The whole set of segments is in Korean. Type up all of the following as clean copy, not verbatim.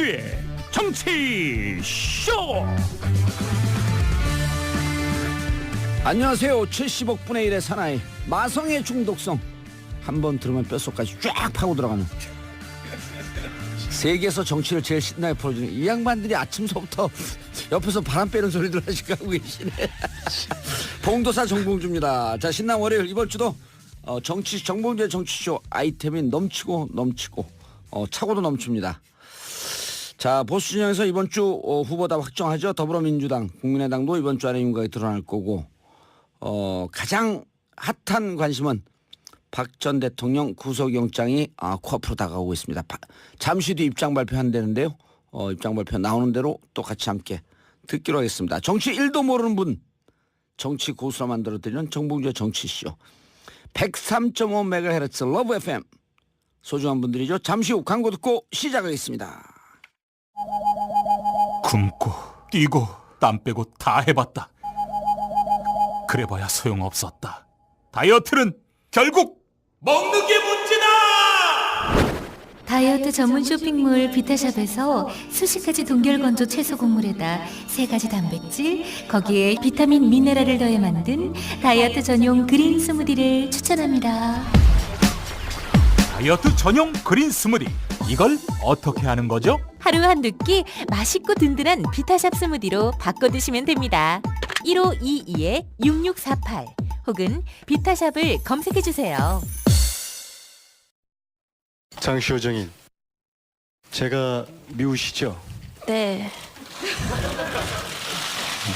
김종주의 정치쇼. 안녕하세요. 70억 분의 1의 사나이 마성의 중독성, 한번 들으면 뼛속까지 쫙 파고 들어가는, 세계에서 정치를 제일 신나게 풀어주는 이 양반들이 아침서부터 옆에서 바람 빼는 소리들 하시고 계시네. 봉도사 정봉주입니다. 자, 신난 월요일, 이번 주도 정치 정봉주의 정치쇼 아이템이 넘치고 차고도 넘칩니다. 자, 보수 진영에서 이번 주 후보 다 확정하죠. 더불어민주당, 국민의당도 이번 주 안에 윤곽이 드러날 거고, 가장 핫한 관심은 박 전 대통령 구속영장이 코앞으로 다가오고 있습니다. 잠시 뒤 입장 발표한다는데요. 입장 발표 나오는 대로 또 같이 함께 듣기로 하겠습니다. 정치 1도 모르는 분, 정치 고수라 만들어드리는 정봉주의 정치쇼 103.5MHz 러브 FM, 소중한 분들이죠. 잠시 후 광고 듣고 시작하겠습니다. 굶고 뛰고 땀 빼고 다 해봤다. 그래봐야 소용없었다. 다이어트는 결국 먹는 게 문제다. 다이어트 전문 쇼핑몰 비타샵에서 수십 가지 동결건조 채소 곡물에다 3가지 단백질, 거기에 비타민 미네랄을 더해 만든 다이어트 전용 그린 스무디를 추천합니다. 다이어트 전용 그린 스무디, 이걸 어떻게 하는 거죠? 하루 한두 끼 맛있고 든든한 비타샵 스무디로 바꿔 드시면 됩니다. 1522-6648 혹은 비타샵을 검색해 주세요. 장시호정인, 제가 미우시죠? 네.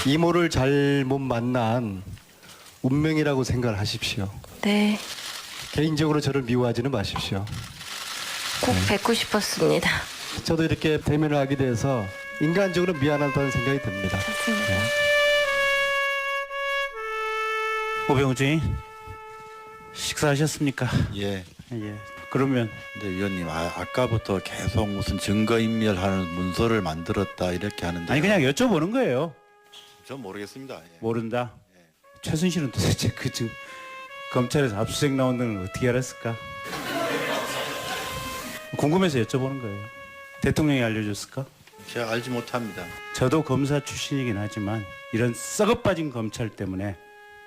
이모를 잘못 만난 운명이라고 생각을 하십시오. 네, 개인적으로 저를 미워하지는 마십시오. 꼭 뵙고 싶었습니다. 저도 이렇게 대면을 하게 돼서 인간적으로 미안하다는 생각이 듭니다. 오병우주인 식사하셨습니까? 예. 예. 그러면 근데 위원님, 아까부터 계속 무슨 증거인멸하는 문서를 만들었다 이렇게 하는데. 아니 그냥 여쭤보는 거예요. 전 모르겠습니다. 예. 모른다. 최순실은 도대체 그 지금 검찰에서 압수수색 나온 걸 어떻게 알았을까? 궁금해서 여쭤보는 거예요. 대통령이 알려줬을까? 제가 알지 못합니다. 저도 검사 출신이긴 하지만 이런 썩어빠진 검찰 때문에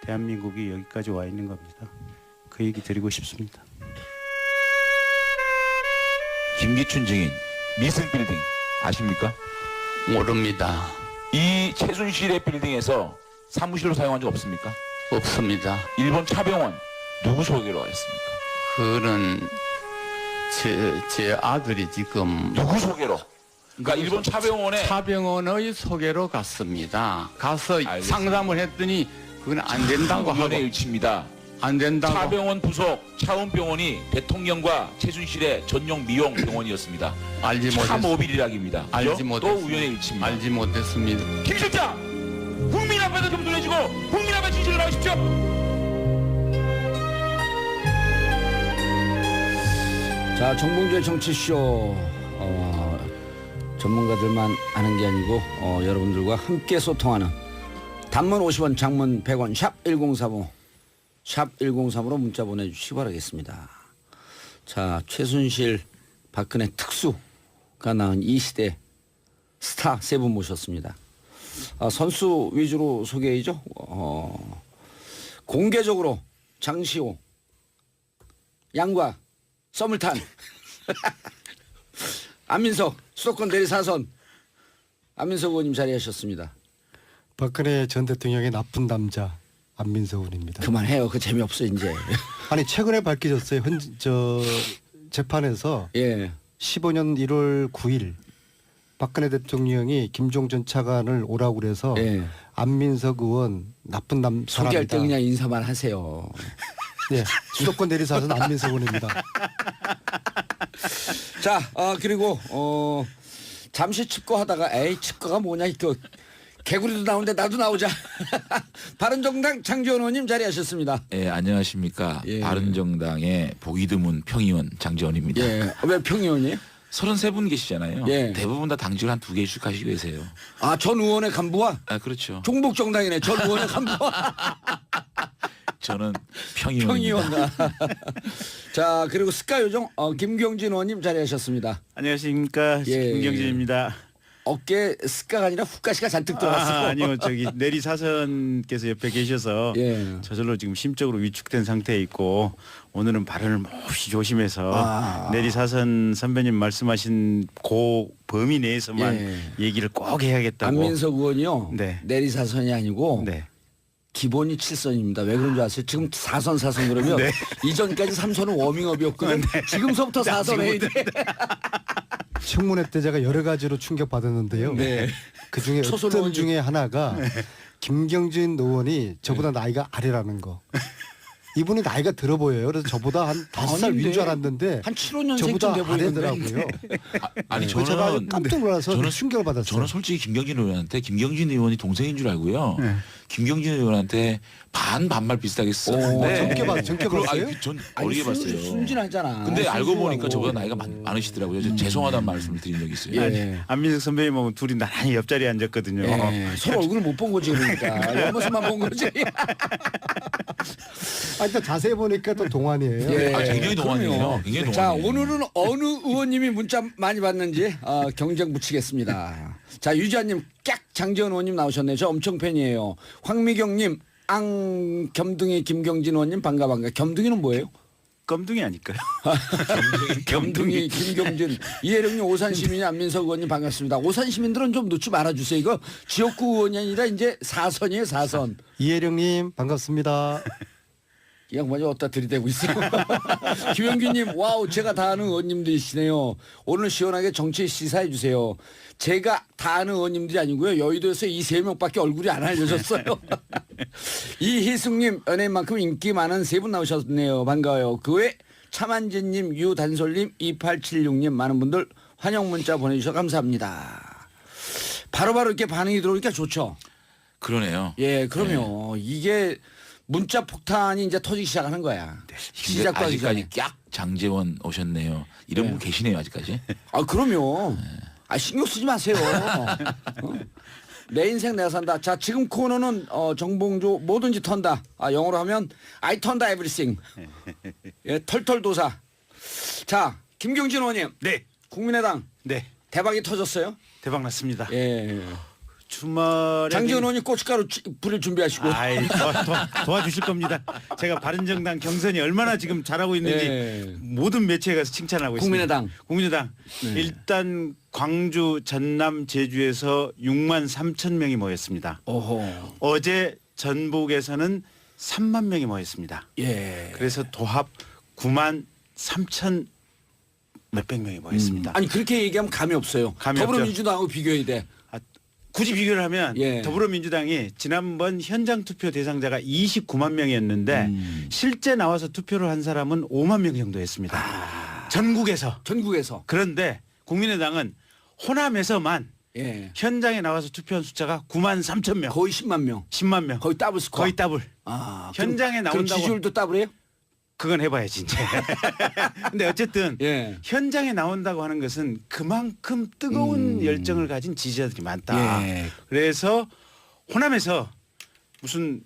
대한민국이 여기까지 와 있는 겁니다. 그 얘기 드리고 싶습니다. 김기춘 증인 미승 빌딩 아십니까? 모릅니다. 이 최순실의 빌딩에서 사무실로 사용한 적 없습니까? 없습니다. 일본 차병원 누구 소개로 했습니까? 그거는 제 아들이 지금 누구 소개로? 그러니까 일본 차병원에 차병원의 소개로 갔습니다. 가서 알겠습니다. 상담을 했더니 그건 안 된다고 하고 위원회 일치입니다. 안 된다고. 차병원 부속 차원병원이 대통령과 최순실의 전용 미용 병원이었습니다. 알지 못했. 참오비리락입니다. 알지 또 못했습니다. 위원회 일치입니다. 알지 못했습니다. 김 실장, 국민 앞에서 좀 돌려주고 국민 앞에 진실을 나오십시오. 자, 정봉주의 정치쇼, 전문가들만 아는 게 아니고 여러분들과 함께 소통하는, 단문 50원, 장문 100원, 샵 1035, 샵 1035로 문자 보내주시기 바라겠습니다. 자, 최순실, 박근혜 특수가 낳은 이 시대 스타 3분 모셨습니다. 선수 위주로 소개이죠. 공개적으로 장시호, 양과 썸을탄 안민석, 수도권 대리사선 안민석 의원님 자리하셨습니다. 박근혜 전 대통령의 나쁜 남자 안민석 의원입니다. 그만해요. 그 재미없어 이제. 아니 최근에 밝혀졌어요. 재판에서 예. 15년 1월 9일 박근혜 대통령이 김종 전 차관을 오라고 그래서 예. 안민석 의원 나쁜 소개할 때 사람이다. 그냥 인사만 하세요. 네, 수도권 대리사선 안민석 의원입니다. 자, 그리고 잠시 칩거하다가 에이 칩거가 뭐냐 또 개구리도 나오는데 나도 나오자. 바른정당 장지원 의원님 자리하셨습니다. 예, 안녕하십니까. 예. 바른정당의 보기 드문 평의원 장지원입니다. 예. 왜 평의원이에요? 33분 계시잖아요. 예. 대부분 다 당직을 한 2개씩 하시고 계세요. 전 의원의 간부와 그렇죠. 종북정당이네. 전 의원의 간부와 저는 평의원입니다. 자, 그리고 스카 요정 김경진 의원님 자리하셨습니다. 안녕하십니까. 예. 김경진입니다. 어깨 스카가 아니라 훅가시가 잔뜩 들어갔어요. 아니요. 저기 내리 사선께서 옆에 계셔서 예. 저절로 지금 심적으로 위축된 상태에 있고 오늘은 발언을 몹시 조심해서 내리 사선 선배님 말씀하신 그 범위 내에서만 얘기를 꼭 해야겠다고. 안민석 의원이요. 네. 내리사선이 아니고 네. 기본이 7선입니다. 왜 그런 줄 아세요? 지금 4선 그러면 네. 이전까지 3선은 워밍업이었거든. 지금서부터 4선 해야 돼. 청문회 때 제가 여러 가지로 충격받았는데요. 네. 그중에 초선 어떤 의원님. 중에 하나가 김경진 의원이 저보다 나이가 아래라는 거. 이분이 나이가 들어 보여요. 그래서 저보다 한 5살 윈 줄 알았는데 한 7, 5년생쯤 저보다 돼 보이는데. 아래더라고요. 아니 그래서 제가 아주 저는 깜짝 놀라서 저는- 충격을 받았어요. 저는 솔직히 김경진 의원한테 김경진 의원이 동생인 줄 알고요. 김경진 의원한테 반말 비슷하게 썼는데 젊게 봤어요? 전 아니, 어리게 봤어요. 순진하잖아. 근데 알고 보니까 순진하고. 저보다 나이가 많으시더라고요. 저 죄송하다는 말씀을 드린 적이 있어요. 예. 안민석 선배님하고 둘이 나란히 옆자리에 앉았거든요. 예. 서로 얼굴을 못 본 거지 그러니까. 옆모습만 본 거지. 아니, 또 자세히 보니까 또 동안이에요. 예. 아, 굉장히 동안이에요. 그럼요. 굉장히 자, 동안이에요. 오늘은 어느 의원님이 문자 많이 받는지 경쟁 붙이겠습니다. 자, 유지아님, 깍 장지원 의원님 나오셨네요. 저 엄청 팬이에요. 황미경님, 겸둥이 김경진 의원님 반가. 겸둥이는 뭐예요? 껌둥이 아닐까요? 겸둥이 김경진, 이혜령님, 오산 시민이 안민석 의원님 반갑습니다. 오산 시민들은 좀 놓지 말아주세요. 이거 지역구 의원이 아니라 이제 4선이에요, 4선. 이혜령님 반갑습니다. 이 양반이 어디다 들이대고 있어. 김영규님, 와우, 제가 다 아는 의원님들이시네요. 오늘 시원하게 정치 시사해 주세요. 제가 다 아는 의원님들이 아니고요. 여의도에서 이 3명밖에 얼굴이 안 알려졌어요. 이희숙님, 연예인만큼 인기 많은 3분 나오셨네요. 반가워요. 그 외 차만진님, 유단솔님, 2876님 많은 분들 환영 문자 보내주셔서 감사합니다. 바로바로 이렇게 반응이 들어오니까 좋죠. 그러네요. 예, 그럼요. 이게 문자 폭탄이 이제 터지기 시작하는 거야. 시작도 하기 전에. 아직까지 깍 장재원 오셨네요. 이런 분 계시네요 아직까지. 아, 그럼요. 아, 신경 쓰지 마세요. 내 인생 내가 산다. 자, 지금 코너는 정봉주 뭐든지 턴다. 영어로 하면 I turned everything. 예, 털털도사. 자, 김경진 의원님. 네. 국민의당 네. 대박이 터졌어요. 대박 났습니다. 예. 주말에 장지원 의원이 고춧가루 뿌릴 준비하시고. 아이, 도와주실 겁니다. 제가 바른정당 경선이 얼마나 지금 잘하고 있는지 예. 모든 매체에 가서 칭찬하고 국민의당. 있습니다. 국민의당. 일단 광주, 전남, 제주에서 6만 3천 명이 모였습니다. 오호. 어제 전북에서는 3만 명이 모였습니다. 예. 그래서 도합 9만 3천 몇백 명이 모였습니다. 아니, 그렇게 얘기하면 감이 없어요. 감이 더불어민주당하고 비교해야 돼. 굳이 비교를 하면 예. 더불어민주당이 지난번 현장 투표 대상자가 29만 명이었는데 실제 나와서 투표를 한 사람은 5만 명 정도 했습니다. 전국에서. 그런데 국민의당은 호남에서만 예. 현장에 나와서 투표한 숫자가 9만 3천 명. 거의 10만 명. 10만 명. 거의 더블 스코어. 거의 더블. 아, 현장에 그럼 나온다고. 지지율도 더블이에요? 그건 해봐야지 이제. 근데 어쨌든 예. 현장에 나온다고 하는 것은 그만큼 뜨거운 열정을 가진 지지자들이 많다. 예. 그래서 호남에서 무슨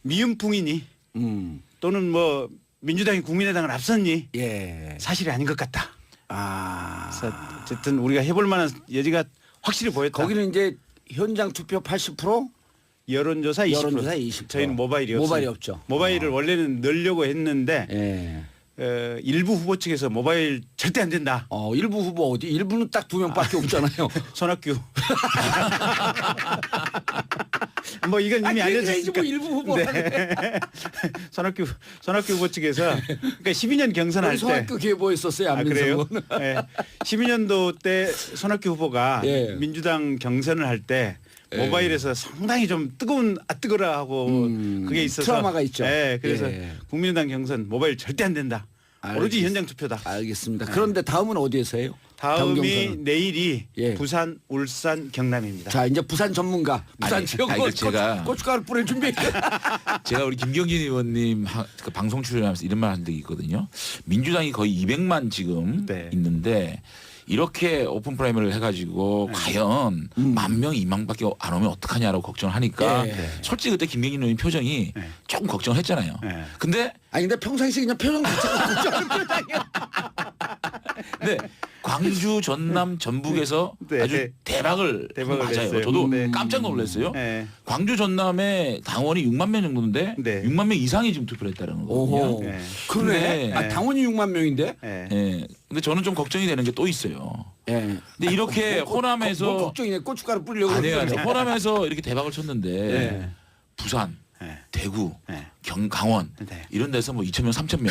미음풍이니 또는 뭐 민주당이 국민의당을 앞섰니 예. 사실이 아닌 것 같다. 아. 그래서 어쨌든 우리가 해볼 만한 여지가 확실히 보였다. 거기는 이제 현장 투표 80%? 여론조사 20%. 여론조사 20%. 저희는 모바일이 모바일이 없어요. 없죠. 모바일을 원래는 넣으려고 했는데 예. 일부 후보 측에서 모바일 절대 안 된다. 일부 후보 어디? 일부는 딱 2명밖에 없잖아요. 손학규. 뭐 이건 이미 알려졌으니까. 뭐 일부 후보. 네. 손학규 후보 측에서 그러니까 12년 경선할 때. 손학규 기회보 했었어요. 아, 그래요? 안민석 네. 12년도 때 손학규 후보가 예. 민주당 경선을 할 때 모바일에서 상당히 좀 뜨거라 하고 그게 있어서 트라우마가 있죠. 네, 그래서 예. 국민의당 경선 모바일 절대 안 된다. 오로지 현장 투표다. 알겠습니다. 그런데 다음은 어디에서 해요? 다음 다음이 경선은? 내일이 예. 부산, 울산, 경남입니다. 자, 이제 부산 전문가. 부산 지역 아니, 제가- 고춧가루 뿌릴 준비. 제가 우리 김경진 의원님 그 방송 출연하면서 이런 말 한 적이 있거든요. 민주당이 거의 200만 지금 네. 있는데 이렇게 오픈 프라이머리를 해가지고 과연 10,000명, 20,000밖에 안 오면 어떡하냐라고 걱정을 하니까 솔직히 그때 김경진 의원 표정이 조금 걱정을 했잖아요. 근데 아니 근데 평상시 그냥 표정 자체가 걱정하는 표정이야. 네, 광주, 전남, 전북에서 네, 아주 네. 대박을 맞아요. 냈어요. 저도 네. 깜짝 놀랐어요. 네. 광주, 전남에 당원이 6만 명 정도인데 네. 6만 명 이상이 지금 투표를 했다는 거거든요. 오호. 네. 그러네. 네. 아, 당원이 6만 명인데. 예. 예. 근데 저는 좀 걱정이 되는 게 또 있어요. 예. 근데 이렇게 호남에서 뭐 걱정이네. 고춧가루 뿌리려고. 아니에요. 그러는데. 호남에서 이렇게 대박을 쳤는데 네. 부산, 네. 대구, 네. 강원 네. 이런 데서 뭐 2,000명, 3,000명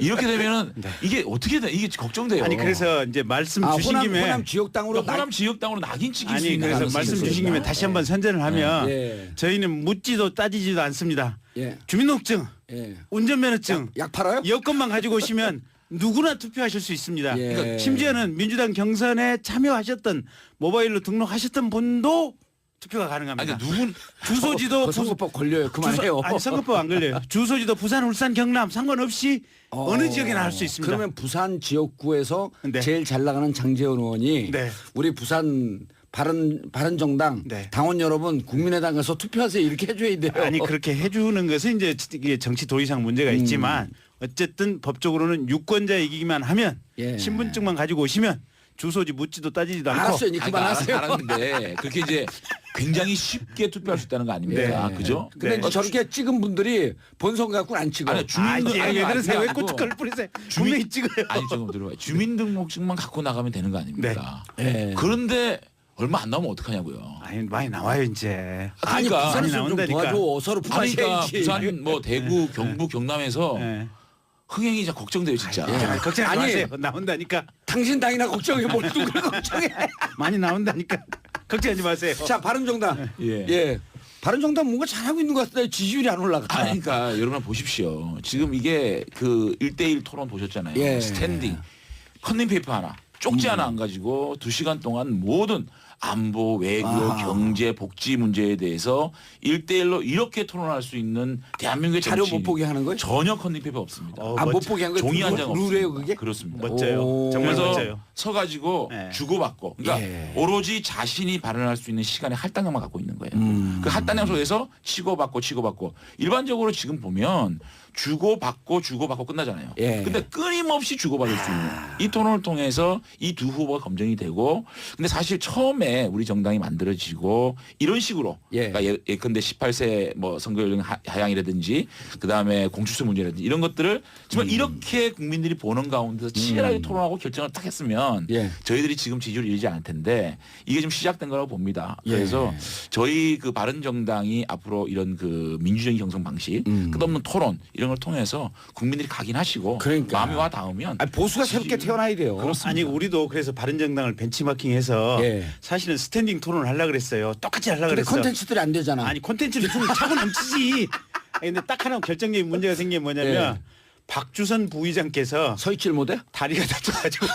이렇게 되면은 이게 어떻게 돼? 이게 걱정돼요. 아니 그래서 이제 말씀 아, 주신 김에 호남 지역당으로 그러니까 호남 지역당으로 낙인 찍힐 수 아니 있는 그래서 가능성이 말씀 있어요. 주신 김에 다시 한번 선전을 하면 예. 저희는 묻지도 따지지도 않습니다. 예. 주민등록증, 예. 운전면허증, 약 팔아요? 여권만 가지고 오시면 누구나 투표하실 수 있습니다. 예. 그러니까 심지어는 민주당 경선에 참여하셨던 모바일로 등록하셨던 분도 투표가 가능합니다. 아니 그러니까 누군 주소지도 그 선거법 걸려요. 그만해요. 아니 선거법 안 걸려요. 주소지도 부산, 울산, 경남 상관없이 어느 지역에나 할 수 있습니다. 그러면 부산 지역구에서 네. 제일 잘 나가는 장재원 의원이 네. 우리 부산 바른정당 네. 당원 여러분 국민의당 가서 투표하세요 이렇게 해줘야 돼요. 아니 그렇게 해주는 것은 이제 이게 정치 도의상 문제가 있지만 어쨌든 법적으로는 유권자이기만 하면 예. 신분증만 가지고 오시면 주소지 묻지도 따지지도 않고 알았어요. 이제 그만하세요. 알았는데 그렇게 이제 굉장히 쉽게 투표할 수 있다는 거 아닙니까? 네. 그죠? 근데 네. 저렇게 찍은 분들이 본선 갖고는 안 찍어. 아니 주민등 왜 그러세요? 왜 고춧가루 뿌리세요? 분명히 찍어요. 아니 지금 들어봐요. 주민등록증만 갖고 나가면 되는 거 아닙니까? 네. 그런데 얼마 안 나오면 어떡하냐고요. 아니 많이 나와요 이제. 아니 그러니까 부산에서 좀 나온다니까. 도와줘. 서로 아니, 그러니까 부하셔야지. 부산, 뭐 대구, 경북, 경남에서 네. 흥행이 진짜 걱정돼요 진짜. 아, 걱정하지 아니. 마세요. 나온다니까. 당신 당이나 걱정해 뭘 누굴 걱정해. 많이 나온다니까. 걱정하지 마세요. 자 바른정당. 예. 예. 바른정당 뭔가 잘하고 있는 것 같은데 지지율이 안 올라가. 아니, 그러니까 여러분 보십시오. 지금 이게 그 1대1 토론 보셨잖아요. 예. 스탠딩 컨닝페이퍼 하나 쪽지 하나 안 가지고 2시간 동안 모든 안보, 외교, 경제, 복지 문제에 대해서 1대1로 이렇게 토론할 수 있는 대한민국의 자료 정치 못 보게 하는 거예요? 전혀 컨닝페이퍼 없습니다. 아, 못 보게 한 거예요? 종이 한 장 없습니다. 룰이에요, 그게? 그렇습니다. 멋져요. 오. 정말 그래서 멋져요. 서가지고 네. 주고받고 그러니까 예. 오로지 자신이 발언할 수 있는 시간의 할당량만 갖고 있는 거예요. 그 할당량 속에서 치고받고 일반적으로 지금 보면 주고받고 끝나잖아요. 예. 근데 끊임없이 주고받을 수 있는 이 토론을 통해서 이 두 후보가 검증이 되고 근데 사실 처음에 우리 정당이 만들어지고 이런 식으로 예. 그러니까 예컨대 18세 뭐 선거 연령 하향이라든지 그다음에 공수처 문제라든지 이런 것들을 정말 이렇게 국민들이 보는 가운데서 치열하게 토론하고 결정을 딱 했으면 예. 저희들이 지금 지지율을 잃지 않을 텐데 이게 좀 시작된 거라고 봅니다. 예. 그래서 저희 그 바른정당이 앞으로 이런 그 민주적인 경선 방식 끝없는 토론 이런 걸 통해서 국민들이 각인하시고 그러니까. 마음이 와 닿으면 아니, 보수가 새롭게 태어나야 돼요. 아니 우리도 그래서 바른정당을 벤치마킹해서 예. 사실은 스탠딩 토론을 하려고 그랬어요. 똑같이 하려고 근데 그랬어요. 컨텐츠들이 안 되잖아. 아니 콘텐츠를 좀 차고 넘치지. 아니, 근데 딱 하나 결정적인 문제가 생긴 게 뭐냐면 박주선 부의장께서 서 있질 못해? 다리가 다쳐가지고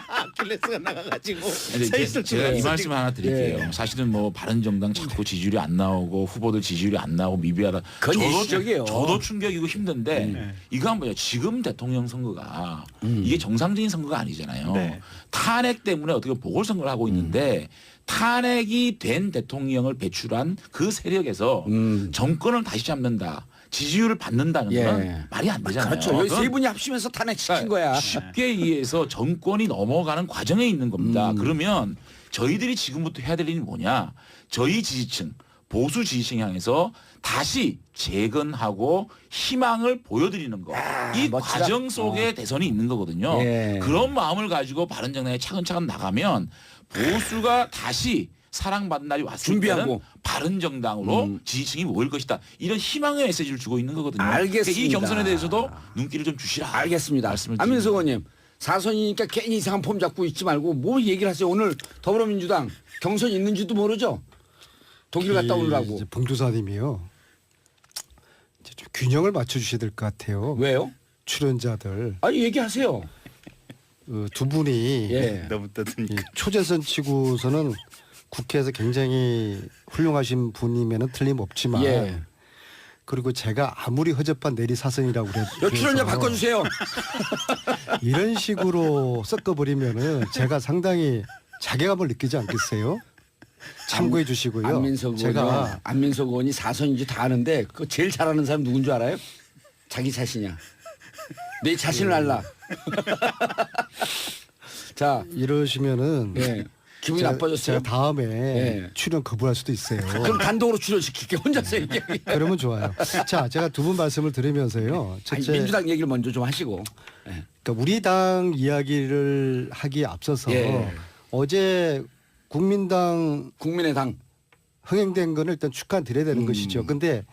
아킬레스가 나가가지고 근데 서 있을 제가 이 수가 말씀 하나 드릴게요. 예. 사실은 뭐 바른정당 자꾸 지지율이 안 나오고 후보들 지지율이 안 나오고 미비하다. 그건 일시적이에요. 저도 충격이고 힘든데 이거 한번 지금 대통령 선거가 이게 정상적인 선거가 아니잖아요. 네. 탄핵 때문에 어떻게 보궐선거를 하고 있는데 탄핵이 된 대통령을 배출한 그 세력에서 정권을 다시 잡는다. 지지율을 받는다는 예. 건 말이 안 되잖아요. 그렇죠. 여기 그건 세 분이 합치면서 탄핵시킨 거야. 쉽게 의해서 정권이 넘어가는 과정에 있는 겁니다. 그러면 저희들이 지금부터 해야 될 일이 뭐냐. 저희 지지층 보수 지지층 향해서 다시 재건하고 희망을 보여드리는 거. 이 멋지다. 과정 속에 대선이 있는 거거든요. 예. 그런 마음을 가지고 바른정당에 차근차근 나가면 보수가 다시 사랑받는 날이 왔을 준비하고. 때는 바른정당으로 지지층이 모일 것이다. 이런 희망의 메시지를 주고 있는 거거든요. 알겠습니다. 그러니까 이 경선에 대해서도 눈길을 좀 주시라. 알겠습니다. 말씀을 안민석 드립니다. 의원님. 사선이니까 괜히 이상한 폼 잡고 있지 말고 뭐 얘기를 하세요. 오늘 더불어민주당 경선 있는지도 모르죠? 독일 갔다 오느라고. 이제 봉도사님이요. 이제 좀 균형을 맞춰주셔야 될 것 같아요. 왜요? 출연자들 아니 얘기하세요. 두 분이 예. 너무 이 떠드니까. 초재선 치고서는 국회에서 굉장히 훌륭하신 분이면은 틀림없지만 예. 그리고 제가 아무리 허접한 내리사선이라고 그래도 출연자 바꿔주세요. 이런 식으로 섞어버리면은 제가 상당히 자괴감을 느끼지 않겠어요? 참고해 주시고요. 안민석 의원이 4선인지 다 아는데 그 제일 잘하는 사람 누군 줄 알아요? 자기 자신이야. 내 자신을 알라. 자, 이러시면은 네. 기분이 나빠졌어요. 제가 다음에 네. 출연 거부할 수도 있어요. 그럼 단독으로 출연시킬게 혼자서 얘기. 그러면 좋아요. 자, 제가 두 분 말씀을 들으면서요. 첫째, 민주당 얘기를 먼저 좀 하시고. 네. 그러니까 우리 당 이야기를 하기에 앞서서 예. 어제 국민의당 흥행된 거는 일단 축하드려야 되는 것이죠. 근데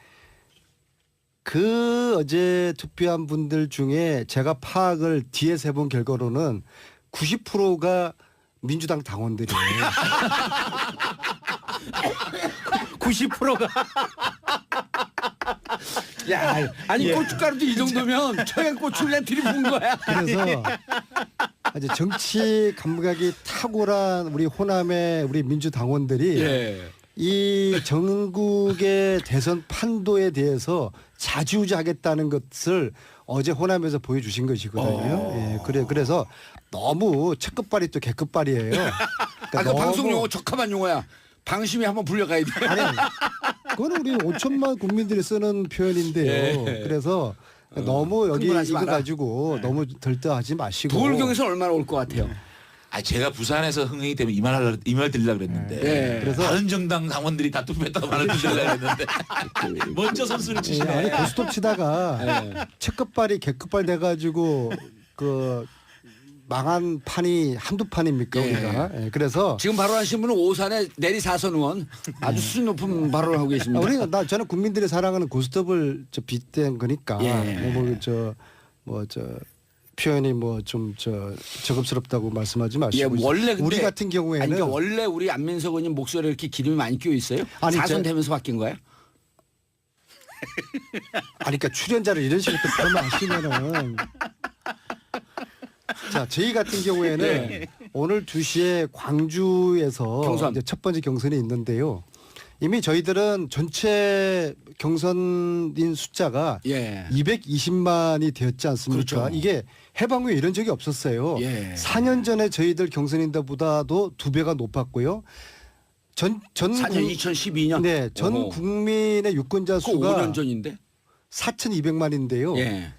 그 어제 투표한 분들 중에 제가 파악을 뒤에서 해본 결과로는 90%가 민주당 당원들이에요. 90%가. 야, 아니 예. 고춧가루도 이 정도면 청양고추를 그냥 들이부은 거야. 그래서 아주 정치 감각이 탁월한 우리 호남의 우리 민주당원들이 예. 이 전국의 대선 판도에 대해서 자주자하겠다는 것을 어제 호남에서 보여주신 것이거든요. 예, 그래서 너무 첫급발이 또 개급발이에요. 그러니까 아까 방송 용어 적합한 용어야. 방심이 한번 불려가야 돼. 아니, 그거는 우리 5천만 국민들이 쓰는 표현인데요. 예. 그래서 너무 여기 흥분하지 이거 마라. 가지고 너무 들떠하지 마시고. 부울경에서 얼마나 올 것 같아요? 아 제가 부산에서 흥행이 되면 이 말 드리려고 그랬는데 네. 그래서 다른 정당 당원들이 다 투표했다고 말을 드리려고 했는데 먼저 선수를 아니 치시네. 고스톱 치다가 첫급발이 개급발 돼가지고 그 망한 판이 한두 판입니까 예. 우리가. 예, 그래서 지금 발언하신 분은 오산의 내리 4선 의원 아주 수준 높은 발언을 하고 계십니다. 저는 국민들이 사랑하는 고스톱을 빗댄 거니까 예. 표현이 좀 저급스럽다고 말씀하지 마시고. 예, 원래 근데 우리 같은 경우에는 아니, 그러니까 원래 우리 안민석 의원님 목소리에 이렇게 기름이 많이 끼어 있어요? 아니, 4선 되면서 바뀐 거예요? 아니 그러니까 출연자를 이런 식으로 또 표현하시면은 자 저희 같은 경우에는 네. 오늘 2시에 광주에서 경선. 이제 첫 번째 경선이 있는데요. 이미 저희들은 전체 경선인 숫자가 예. 220만이 되었지 않습니까? 그렇죠. 이게 해방 후에 이런 적이 없었어요. 예. 4년 전에 저희들 경선인들보다도 2배가 높았고요. 전 2012년. 네, 전 어허. 국민의 유권자 그거 수가 5년 전인데. 4,200만인데요. 예.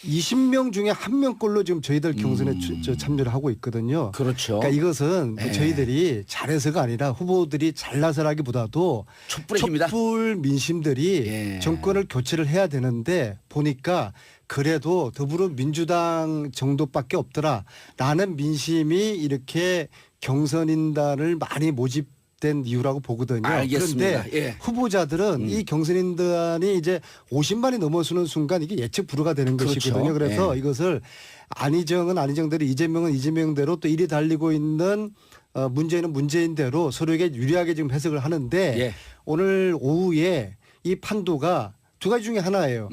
20명 중에 1명꼴로 지금 저희들 경선에 참여를 하고 있거든요. 그렇죠. 그러니까 이것은 예. 저희들이 잘해서가 아니라 후보들이 잘나서라기보다도 촛불의 힘이다. 촛불 민심들이 예. 정권을 교체를 해야 되는데 보니까 그래도 더불어민주당 정도밖에 없더라. 라는 민심이 이렇게 경선인단을 많이 모집된 이유라고 보거든요. 알겠습니다. 그런데 예. 후보자들은 이 경선인단이 이제 50만이 넘어서는 순간 이게 예측 불허가 되는 그렇죠. 것이거든요. 그래서 예. 이것을 안희정은 안희정대로 이재명은 이재명대로 또 일이 달리고 있는 문재인은 문재인대로 서로에게 유리하게 지금 해석을 하는데 예. 오늘 오후에 이 판도가 두 가지 중에 하나예요.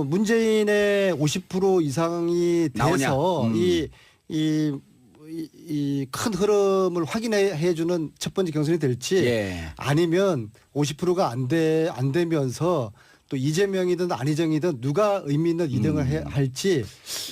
문재인의 50% 이상이 나오냐? 돼서 이 큰 흐름을 확인해 주는 첫 번째 경선이 될지 예. 아니면 50%가 안 되면서 또 이재명이든 안희정이든 누가 의미 있는 2등을 할지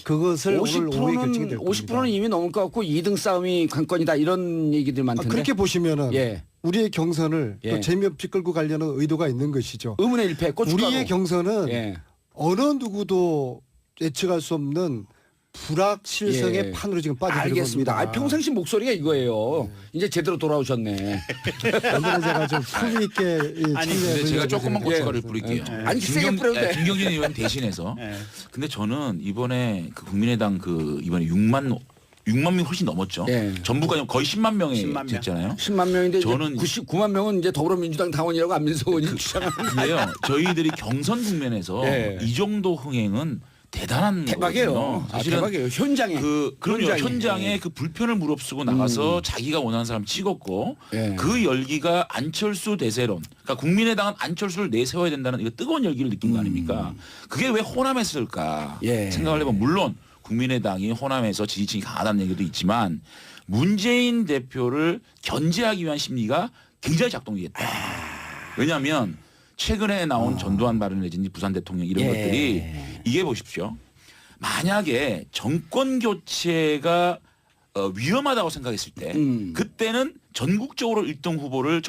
그것을 오늘 오후에 결정이 될 겁니다. 50%는 이미 넘을 것 같고 2등 싸움이 관건이다 이런 얘기들 많던데. 그렇게 보시면은 예. 우리의 경선을 예. 또 재미없이 끌고 가려는 의도가 있는 것이죠. 의문의 1패 고춧가루. 우리의 경선은 예. 어느 누구도 예측할 수 없는 불확실성의 예. 판으로 지금 빠져들고 알겠습니다. 겁니다. 평상시 목소리가 이거예요. 이제 제대로 돌아오셨네. 오늘은 제가 좀 품위 있게 아니, 근데 제가 조금만 고춧가루를 예. 뿌릴게요. 아니, 세게 뿌려도 돼. 김경진 의원 대신해서. 근데 저는 이번에 그 국민의당 이번에 6만 명 훨씬 넘었죠. 예. 전부가 거의 10만 명이 10만 명. 됐잖아요. 10만 명인데 저는 99만 명은 이제 더불어민주당 당원이라고 안민석 의원이 주장하는 근데요, 저희들이 경선 국면에서 예. 이 정도 흥행은 대단한 대박이에요. 거거든요. 아, 사실은 대박이에요. 현장에. 그럼요. 현장에. 현장에 그 불편을 무릅쓰고 나가서 자기가 원하는 사람 찍었고 예. 그 열기가 안철수 대세론. 그러니까 국민의당은 안철수를 내세워야 된다는 이거 뜨거운 열기를 느낀 거 아닙니까? 그게 왜 호남했을까 예. 생각을 해보면 물론 국민의당이 호남에서 지지층이 강하다는 얘기도 있지만 문재인 대표를 견제하기 위한 심리가 굉장히 작동이겠다. 왜냐하면 최근에 나온 전두환 발언 내지니 부산 대통령 이런 예. 것들이 이게 보십시오. 만약에 정권 교체가 위험하다고 생각했을 때 그때는 전국적으로 1등 후보를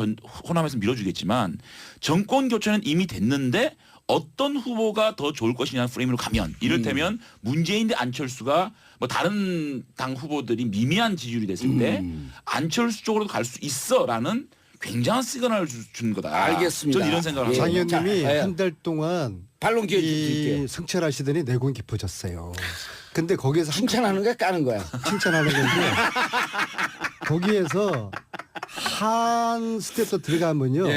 호남에서 밀어주겠지만 정권 교체는 이미 됐는데 어떤 후보가 더 좋을 것이냐는 프레임으로 가면 이를테면 문재인 대 안철수가 뭐 다른 당 후보들이 미미한 지지율이 됐을 때 안철수 쪽으로 갈 수 있어라는 굉장한 시그널을 준 거다. 알겠습니다. 저는 이런 생각을 예. 합니다. 장 의원님이 자, 예. 한 달 동안 반론 기회 드릴게요. 성찰하시더니 내공이 깊어졌어요. 근데 거기에서 칭찬하는 거야 까는 거야? 칭찬하는 건데 거기에서 한 스텝 더 들어가면요.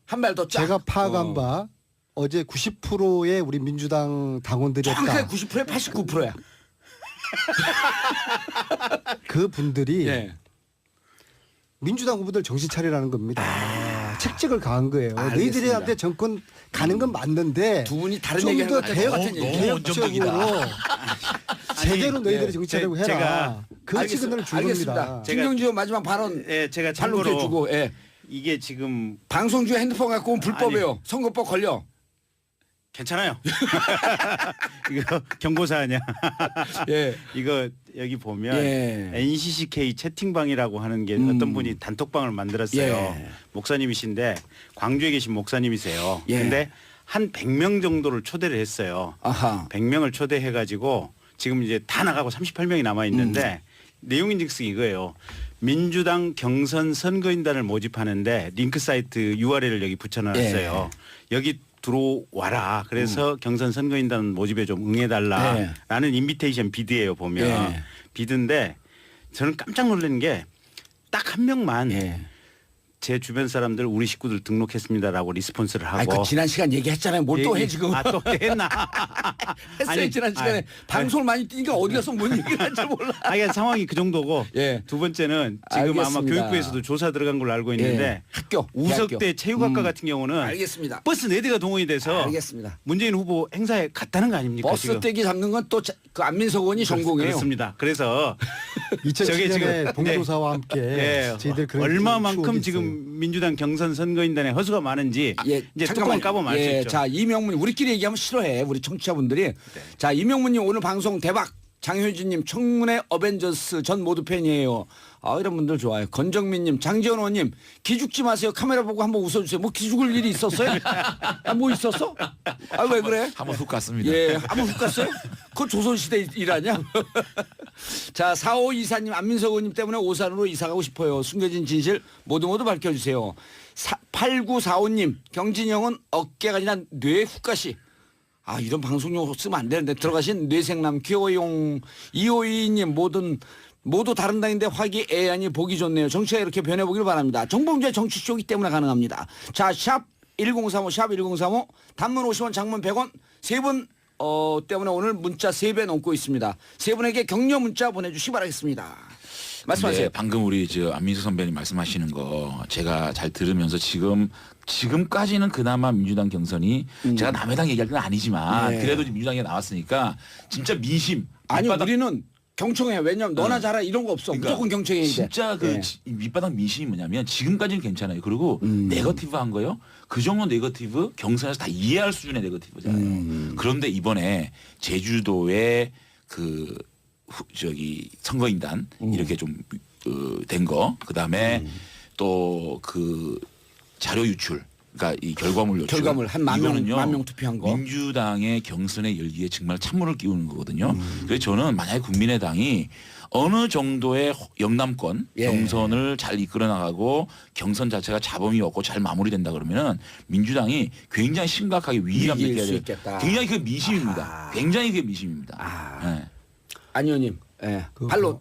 한 발 더 짜. 제가 파악한 바 어제 90%의 우리 민주당 당원들이었다. 정확하게 90%에 89%야. 그 분들이 예. 민주당 후보들 정신 차리라는 겁니다. 책찍을 가한 거예요. 알겠습니다. 너희들한테 정권 가는 건 맞는데 두 분이 다른 좀 얘기하는 더 것 같아요. 너무 개혁적으로 제대로 너희들이 정치 차리고 해라. 제가 그 시그널을 준 알겠습니다. 겁니다. 김경주 의원 마지막 발언 예, 제가 반론 기회 참고로 주고. 예. 이게 지금 방송 중에 핸드폰 갖고 오면 불법이에요. 선거법 걸려. 괜찮아요. 이거 경고사하냐? 예. 이거 여기 보면 예. NCCK 채팅방이라고 하는 게 어떤 분이 단톡방을 만들었어요. 예. 목사님이신데 광주에 계신 목사님이세요. 예. 근데 한 100명 정도를 초대를 했어요. 아하. 100명을 초대해 가지고 지금 이제 다 나가고 38명이 남아 있는데 내용인즉슨 이거예요. 민주당 경선 선거인단을 모집하는데 링크 사이트 URL을 여기 붙여놨어요. 여기 들어와라. 그래서 경선 선거인단 모집에 좀 응해달라라는 인비테이션 비드예요. 보면 예. 비드인데 저는 깜짝 놀란 게 딱 한 명만 예. 제 주변 사람들 우리 식구들 등록했습니다라고 리스폰스를 하고. 아니 그 지난 시간 얘기했잖아요. 뭘 또 해 지금? 아, 또 했나? 했어요. 지난 시간에 아니, 방송을 많이 뛰니까 어디 가서 뭔 얘기를 할지 몰라. 아니, 상황이 그 정도고. 예. 두 번째는 지금 아마 알겠습니다. 교육부에서도 조사 들어간 걸로 알고 있는데 예. 학교 우석대 대학교. 체육학과 같은 경우는 알겠습니다. 버스 4대가 동원이 돼서 알겠습니다. 문재인 후보 행사에 갔다는 거 아닙니까? 버스 지금? 떼기 잡는 건 또 그 안민석 의원이 전공이에요. 그렇습니다. 그래서 저게 2007년에 지금- 봉도사와 함께 예, 저희들 그런 얼마만큼 추억이 지금 있어요. 민주당 경선 선거인단에 허수가 많은지 예, 이제 뚜껑을 까보면 알 수 예, 있죠. 자 이명문 우리끼리 얘기하면 싫어해 우리 청취자분들이. 자 이명문님 오늘 방송 대박. 장효진님 청문회 어벤져스 전 모두 팬이에요. 아 이런 분들 좋아요. 건정민님 장지원 의원님 기죽지 마세요. 카메라 보고 한번 웃어주세요. 뭐 기죽을 일이 있었어요? 아, 뭐 있었어? 아 왜 그래? 한번 훅 갔습니다. 예, 한번 훅 갔어요? 그거 조선시대 일하냐? 자, 4524님, 안민석 의원님 때문에 오산으로 이사가고 싶어요. 숨겨진 진실 모두 밝혀주세요. 8945님, 경진형은 어깨가 아니라 뇌 훅가시. 아, 이런 방송용 쓰면 안 되는데 들어가신 뇌생남 귀여워용 2522님 모두 다른 당인데 화기애애하니 보기 좋네요. 정치가 이렇게 변해보길 바랍니다. 정봉주의 정치 쇼기 때문에 가능합니다. 자, 샵 1035, 샵 1035, 단문 50원, 장문 100원, 세 분 때문에 오늘 문자 3배 넘고 있습니다. 세 분에게 격려 문자 보내주시기 바라겠습니다. 말씀하세요. 네, 방금 우리 안민수 선배님 말씀하시는 거 제가 잘 들으면서 지금까지는 그나마 민주당 경선이 제가 남의 당 얘기할 건 아니지만 네. 그래도 민주당에 나왔으니까 진짜 민심 아니 밑바닥- 우리는 경청해. 왜냐면 너나 잘하 이런 거 없어. 그러니까 무조건 경청해야 돼. 진짜 예. 밑바닥 민심이 뭐냐면 지금까지는 괜찮아요. 그리고 네거티브한 거요. 그 정도 네거티브 경선에서 다 이해할 수준의 네거티브잖아요. 그런데 이번에 제주도의 그 선거인단 이렇게 좀 된 거, 그 다음에 또 그 자료 유출, 그러니까 이 결과물 유출, 결과물 한 만 명, 이거는요, 만 명 투표한 거. 민주당의 경선의 열기에 정말 찬물을 끼우는 거거든요. 그래서 저는 만약에 국민의당이 어느 정도의 영남권 예. 경선을 잘 이끌어 나가고 경선 자체가 자범이 없고 잘 마무리된다 그러면은 민주당이 굉장히 심각하게 위기감 위기일 느껴야 수 돼요. 있겠다. 굉장히 그게 민심입니다. 아하. 굉장히 그게 민심입니다. 네. 안 의원님, 예. 그 반론.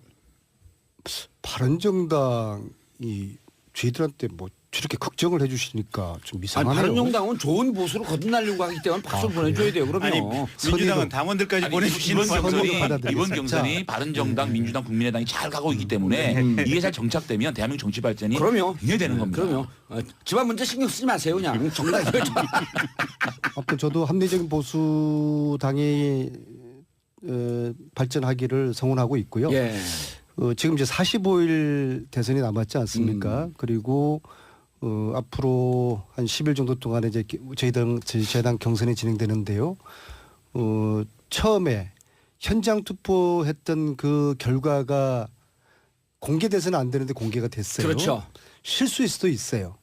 바른정당이 저희들한테 뭐 저렇게 걱정을 해주시니까 좀 아니, 이상하네요. 바른정당은 좋은 보수로 거듭나려고 하기 때문에 박수를 보내줘야 돼요. 그러면. 아니 민주당은 당원들까지 아니, 보내주시는 이번 선거로 경선이 받아들이겠습니다. 이번 경선이 바른정당, 민주당, 국민의당이 잘 가고 있기 때문에 이게 잘 정착되면 대한민국 정치 발전이 그럼요. 굉장히 되는 겁니다. 그럼요. 집안 문제 신경 쓰지 마세요. 그냥 정당이 아무튼 저도 합리적인 보수당이 발전하기를 성원하고 있고요. 예. 지금 이제 45일 대선이 남았지 않습니까? 그리고 앞으로 한 10일 정도 동안에 이제 저희 재당 경선이 진행되는데요. 처음에 현장 투표했던 그 결과가 공개돼서는 안 되는데 공개가 됐어요. 그렇죠. 실수일 수도 있어요.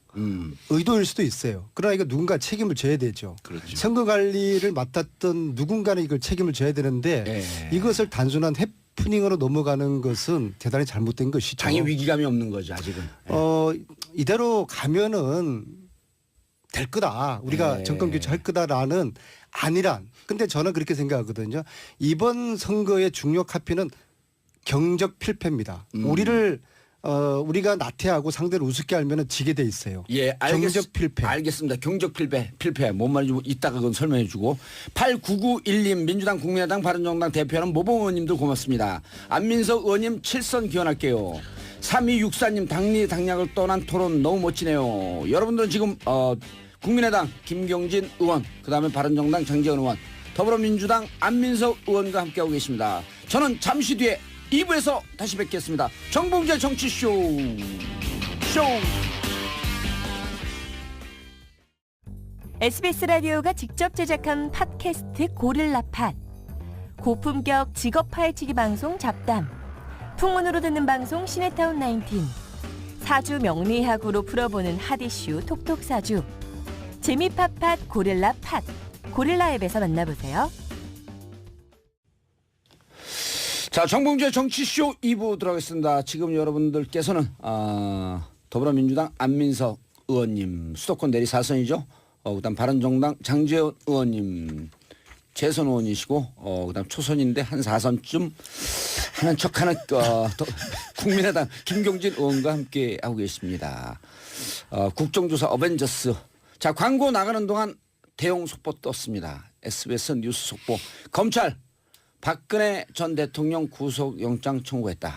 의도일 수도 있어요. 그러나 이거 누군가 책임을 져야 되죠. 그렇죠. 선거 관리를 맡았던 누군가는 이걸 책임을 져야 되는데 예. 이것을 단순한 해프닝으로 넘어가는 것은 대단히 잘못된 것이죠. 당연히 위기감이 없는 거죠 아직은. 이대로 가면은 될 거다. 우리가 네. 정권 교체할 거다라는 아니란. 근데 저는 그렇게 생각하거든요. 이번 선거의 중요 카피는 경적 필패입니다. 우리가 나태하고 상대를 우습게 알면은 지게 돼 있어요. 예, 경적 필패. 알겠습니다. 경적 필패. 뭔 말인지 이따가 그건 설명해 주고. 8991님 민주당 국민의당 바른정당 대표하는 모범 의원님들 고맙습니다. 안민석 의원님 7선 기원할게요. 3264님 당리 당략을 떠난 토론 너무 멋지네요. 여러분들은 지금 국민의당 김경진 의원, 그다음에 바른정당 장재원 의원, 더불어민주당 안민석 의원과 함께하고 계십니다. 저는 잠시 뒤에 2부에서 다시 뵙겠습니다. 정봉재 정치쇼. SBS 라디오가 직접 제작한 팟캐스트 고릴라 팟. 고품격 직업 파헤치기 방송 잡담. 풍문으로 듣는 방송 시네타운 19. 사주 명리학으로 풀어보는 핫이슈 톡톡 사주. 재미 팟팟 고릴라 팟. 고릴라 앱에서 만나보세요. 자, 정봉재 정치쇼 2부 들어가겠습니다. 지금 여러분들께서는 더불어민주당 안민석 의원님 수도권 내리 4선이죠. 그다음 바른정당 장재원 의원님 재선 의원이시고 그다음 초선인데 한 4선쯤 하는 척하는 국민의당 김경진 의원과 함께 하고 계십니다. 국정조사 어벤져스. 자, 광고 나가는 동안 대형 속보 떴습니다. SBS 뉴스 속보. 검찰 박근혜 전 대통령 구속영장 청구했다.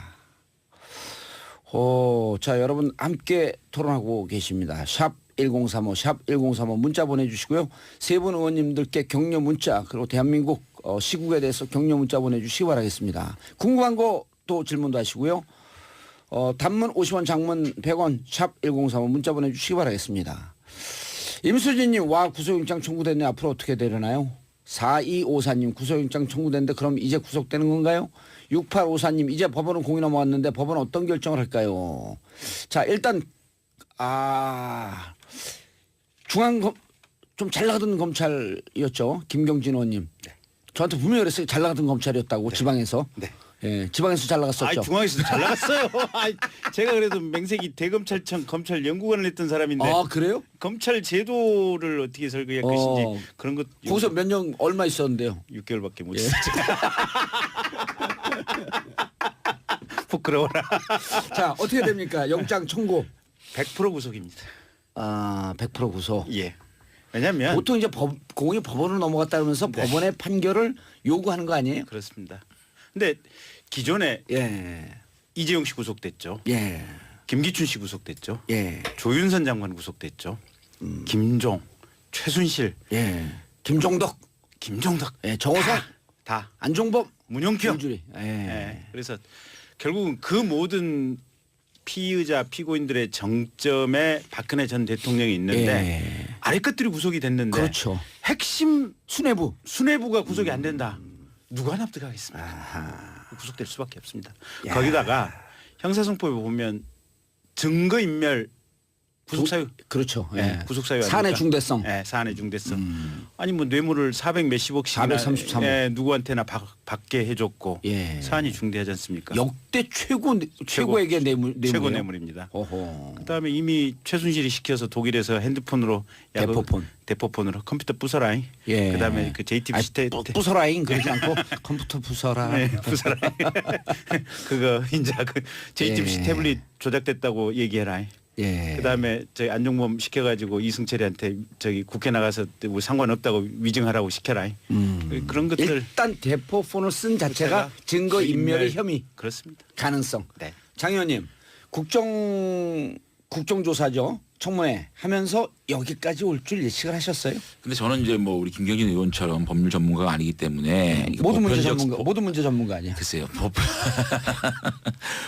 자, 여러분 함께 토론하고 계십니다. 샵 1035, 샵 1035 문자 보내주시고요. 세 분 의원님들께 격려 문자, 그리고 대한민국 시국에 대해서 격려 문자 보내주시기 바라겠습니다. 궁금한 거 또 질문도 하시고요. 단문 50원, 장문 100원, 샵 1035 문자 보내주시기 바라겠습니다. 임수진님, 와, 구속영장 청구됐네. 앞으로 어떻게 되려나요? 4254님, 구속영장 청구됐는데 그럼 이제 구속되는 건가요? 6854님, 이제 법원은 공이 넘어왔는데 법원은 어떤 결정을 할까요? 자, 일단 중앙검 좀 잘 나가던 검찰이었죠. 김경진 의원님. 네. 저한테 분명히 그랬어요. 잘 나가던 검찰이었다고. 네. 지방에서. 네. 예, 지방에서 잘 나갔었죠. 중앙에서도 잘 나갔어요. 제가 그래도 맹세기 대검찰청 검찰 연구관을 했던 사람인데. 그래요? 검찰 제도를 어떻게 설계할 것인지 그런 것. 거기서 몇 년 얼마 있었는데요? 6개월밖에 못 있었죠. 부끄러워라. 자, 어떻게 됩니까? 영장 청구. 100% 구속입니다. 100% 구속. 예. 왜냐하면 보통 이제 공이 법원으로 넘어갔다 그러면서 네. 법원의 판결을 요구하는 거 아니에요? 그렇습니다. 근데 기존에 예. 이재용 씨 구속됐죠. 예. 김기춘 씨 구속됐죠. 예. 조윤선 장관 구속됐죠. 김종, 최순실, 예. 김종덕, 김종덕, 정호성, 다 안종범, 문용표. 김주리. 예. 그래서 결국은 그 모든 피의자 피고인들의 정점에 박근혜 전 대통령이 있는데 아래 것들이 구속이 됐는데 그렇죠. 핵심 수뇌부가 구속이 안 된다. 누가 납득하겠습니까? 구속될 수밖에 없습니다. 거기다가 형사성법에 보면 증거인멸 구속사유. 그렇죠. 예. 구속사유. 사안의 중대성. 예, 사안의 중대성. 아니 뭐 뇌물을 400 몇십억씩 433억. 예, 누구한테나 받게 해줬고 예. 사안이 중대하지 않습니까? 역대 최고액의 뇌물이에요. 최고 뇌물입니다. 어허. 그다음에 이미 최순실이 시켜서 독일에서 핸드폰으로 대포폰으로 컴퓨터 부숴라. 예. 그다음에 그 JTBC 부숴라잉 그러지 않고 컴퓨터 부숴라. 네, 부숴라. 그거 이제 그 JTBC 예. 태블릿 조작됐다고 얘기해라. 예. 그다음에 저희 안종범 시켜가지고 이승철이한테 저기 국회 나가서 뭐 상관없다고 위증하라고 시켜라. 그런 것들. 일단 대포폰을 쓴 자체가 증거 인멸의 혐의. 그렇습니다. 가능성. 네. 장 의원님, 국정조사죠. 청문회 하면서 여기까지 올 줄 예측을 하셨어요? 근데 저는 이제 뭐 우리 김경진 의원처럼 법률 전문가가 아니기 때문에 모든 문제 전문가 아니야. 글쎄요.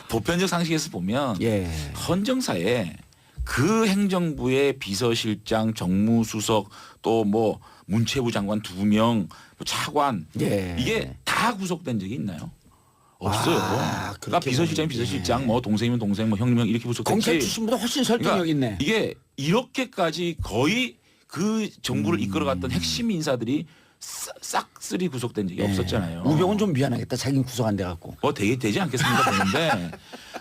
보편적 상식에서 보면 예. 헌정사에 그 행정부의 비서실장, 정무수석 또 뭐 문체부 장관 2명, 차관 예. 이게 다 구속된 적이 있나요? 없어요. 그러니까 비서실장, 비서실장, 뭐 동생이면 동생, 뭐 형님 이렇게 구속됐지. 검찰 출신보다 훨씬 설득력 있네. 이게 이렇게까지 거의 그 정부를 이끌어갔던 핵심 인사들이 싹쓸이 구속된 적이 없었잖아요. 우병우는 좀 미안하겠다. 자기는 구속 안 돼갖고. 뭐 되지 않겠습니까 보는데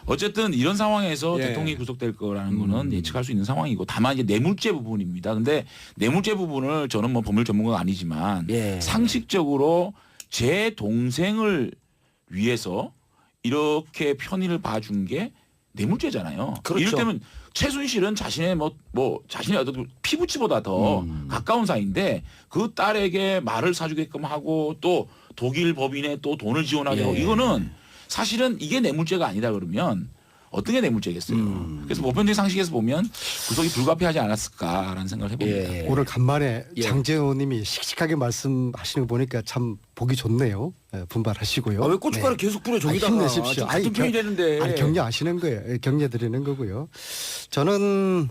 어쨌든 이런 상황에서 예. 대통령이 구속될 거라는 거는 예측할 수 있는 상황이고 다만 이제 뇌물죄 부분입니다. 근데 뇌물죄 부분을 저는 뭐 법률 전문가가 아니지만 예. 상식적으로 제 동생을 위해서 이렇게 편의를 봐준 게 뇌물죄잖아요. 그렇죠. 이를테면 최순실은 자신의 자신의 어떤 피부치보다 더 가까운 사이인데 그 딸에게 말을 사주게끔 하고 또 독일 법인에 또 돈을 지원하게 하고 이거는 사실은 이게 뇌물죄가 아니다 그러면 어떤 게 뇌물죄겠어요. 그래서 보편적인 상식에서 보면 구속이 불가피하지 않았을까라는 생각을 해봅니다. 오늘 간만에 예. 장재호님이 씩씩하게 말씀하시는 거 보니까 참 보기 좋네요. 예, 분발하시고요. 왜 고춧가루 계속 뿌려 저기다가. 힘내십시오. 같은 편이 되는데. 아니, 격려하시는 거예요. 예, 격려드리는 거고요. 저는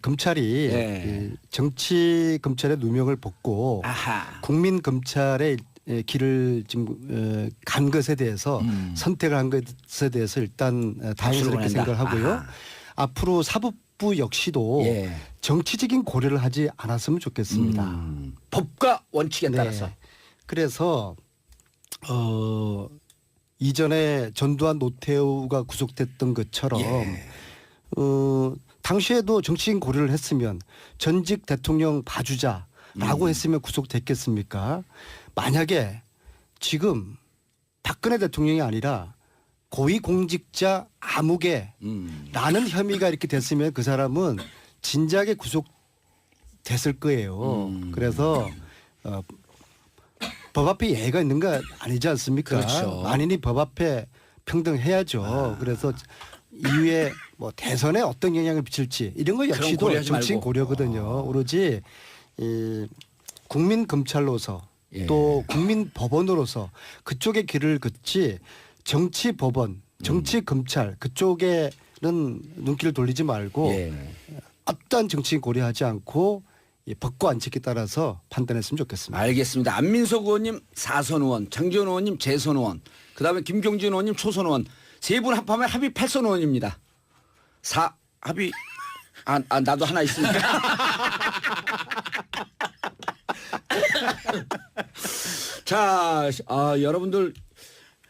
검찰이 정치 검찰의 누명을 벗고 아하. 국민 검찰의 길을 지금 간 것에 대해서 선택을 한 것에 대해서 일단 다행스럽게 보낸다. 생각을 하고요. 아하. 앞으로 사법부 역시도 정치적인 고려를 하지 않았으면 좋겠습니다. 법과 원칙에 네. 따라서. 그래서 이전에 전두환 노태우가 구속됐던 것처럼 당시에도 정치인 고려를 했으면 전직 대통령 봐주자라고 했으면 구속됐겠습니까? 만약에 지금 박근혜 대통령이 아니라 고위공직자 아무개라는 혐의가 이렇게 됐으면 그 사람은 진작에 구속됐을 거예요. 그래서 법 앞에 예의가 있는 거 아니지 않습니까? 그렇죠. 만인이 법 앞에 평등해야죠. 그래서 이후에 뭐 대선에 어떤 영향을 미칠지 이런 거 역시도 고려하지 정치인 말고. 고려거든요. 오로지 이 국민 검찰로서 또 국민 법원으로서 그쪽의 길을 걷지 정치 법원, 정치 검찰 그쪽에는 눈길을 돌리지 말고 어떠한 정치인 고려하지 않고 이 법과 원칙에 따라서 판단했으면 좋겠습니다. 알겠습니다. 안민석 의원님 4선 의원, 장지원 의원님 재선 의원, 그다음에 김경진 의원님 초선 의원 세 분 합하면 합의 8선 의원입니다. 합의 나도 하나 있으니까. 자, 여러분들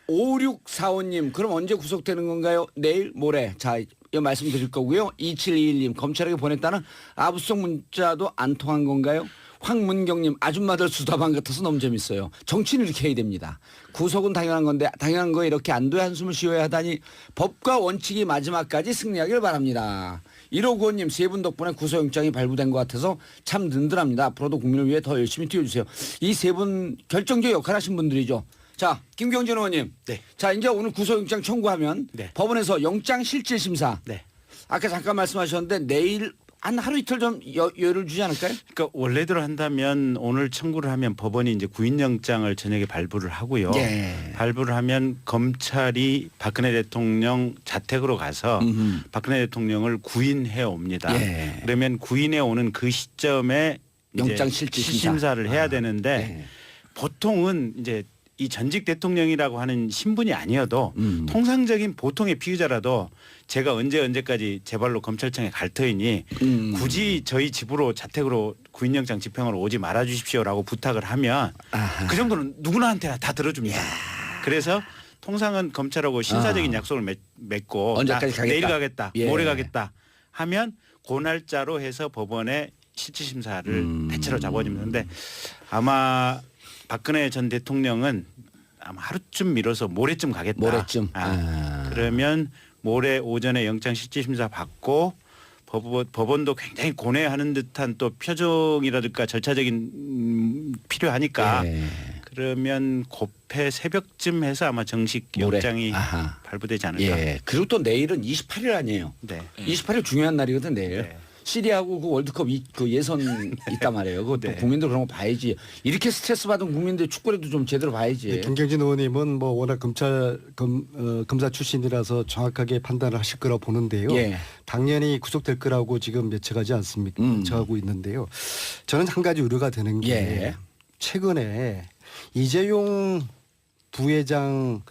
5645님 그럼 언제 구속되는 건가요? 내일 모레. 자, 이 말씀드릴 거고요. 2721님 검찰에게 보냈다는 아부성 문자도 안 통한 건가요? 황문경님 아줌마들 수다방 같아서 너무 재밌어요. 정치는 이렇게 해야 됩니다. 구속은 당연한 건데 당연한 거에 이렇게 안도의 한숨을 쉬어야 하다니 법과 원칙이 마지막까지 승리하길 바랍니다. 1595님 세 분 덕분에 구속영장이 발부된 것 같아서 참 든든합니다. 앞으로도 국민을 위해 더 열심히 뛰어주세요. 이 세 분 결정적 역할 하신 분들이죠. 자, 김경진 의원님. 네. 자, 이제 오늘 구속영장 청구하면 법원에서 영장 실질 심사. 아까 잠깐 말씀하셨는데 내일 한 하루 이틀 좀 여유를 주지 않을까요? 그러니까 원래대로 한다면 오늘 청구를 하면 법원이 이제 구인영장을 저녁에 발부를 하고요. 발부를 하면 검찰이 박근혜 대통령 자택으로 가서 박근혜 대통령을 구인해 옵니다. 그러면 구인해 오는 그 시점에 영장 실질 심사를 해야 되는데 보통은 이제 이 전직 대통령이라고 하는 신분이 아니어도 통상적인 보통의 피의자라도 제가 언제까지 제 발로 검찰청에 갈 터이니 굳이 저희 집으로 자택으로 구인영장 집행으로 오지 말아 주십시오라고 부탁을 하면 그 정도는 누구나한테나 다 들어줍니다. 그래서 통상은 검찰하고 신사적인 약속을 맺고 언제까지 가겠다. 내일 가겠다, 모레 가겠다 하면 그 날짜로 해서 법원에 실질심사를 대체로 잡아주는데 아마 박근혜 전 대통령은 아마 하루쯤 미뤄서 모레쯤 가겠다. 모레쯤. 그러면 모레 오전에 영장 실질심사 받고 법원도 굉장히 고뇌하는 듯한 또 표정이라든가 절차적인 필요하니까 그러면 고패 새벽쯤 해서 아마 정식 영장이 발부되지 않을까. 그리고 또 내일은 28일 아니에요. 28일 중요한 날이거든 내일. 시리아하고 그 월드컵 그 예선 있단 말이에요. 그것도 네. 국민들 그런 거 봐야지. 이렇게 스트레스 받은 국민들 축구라도 좀 제대로 봐야지. 네, 김경진 의원님은 뭐 워낙 검사 출신이라서 정확하게 판단을 하실 거라고 보는데요. 예. 당연히 구속될 거라고 지금 예측하지 않습니까? 예측하고 있는데요. 저는 한 가지 우려가 되는 게 예. 최근에 이재용 부회장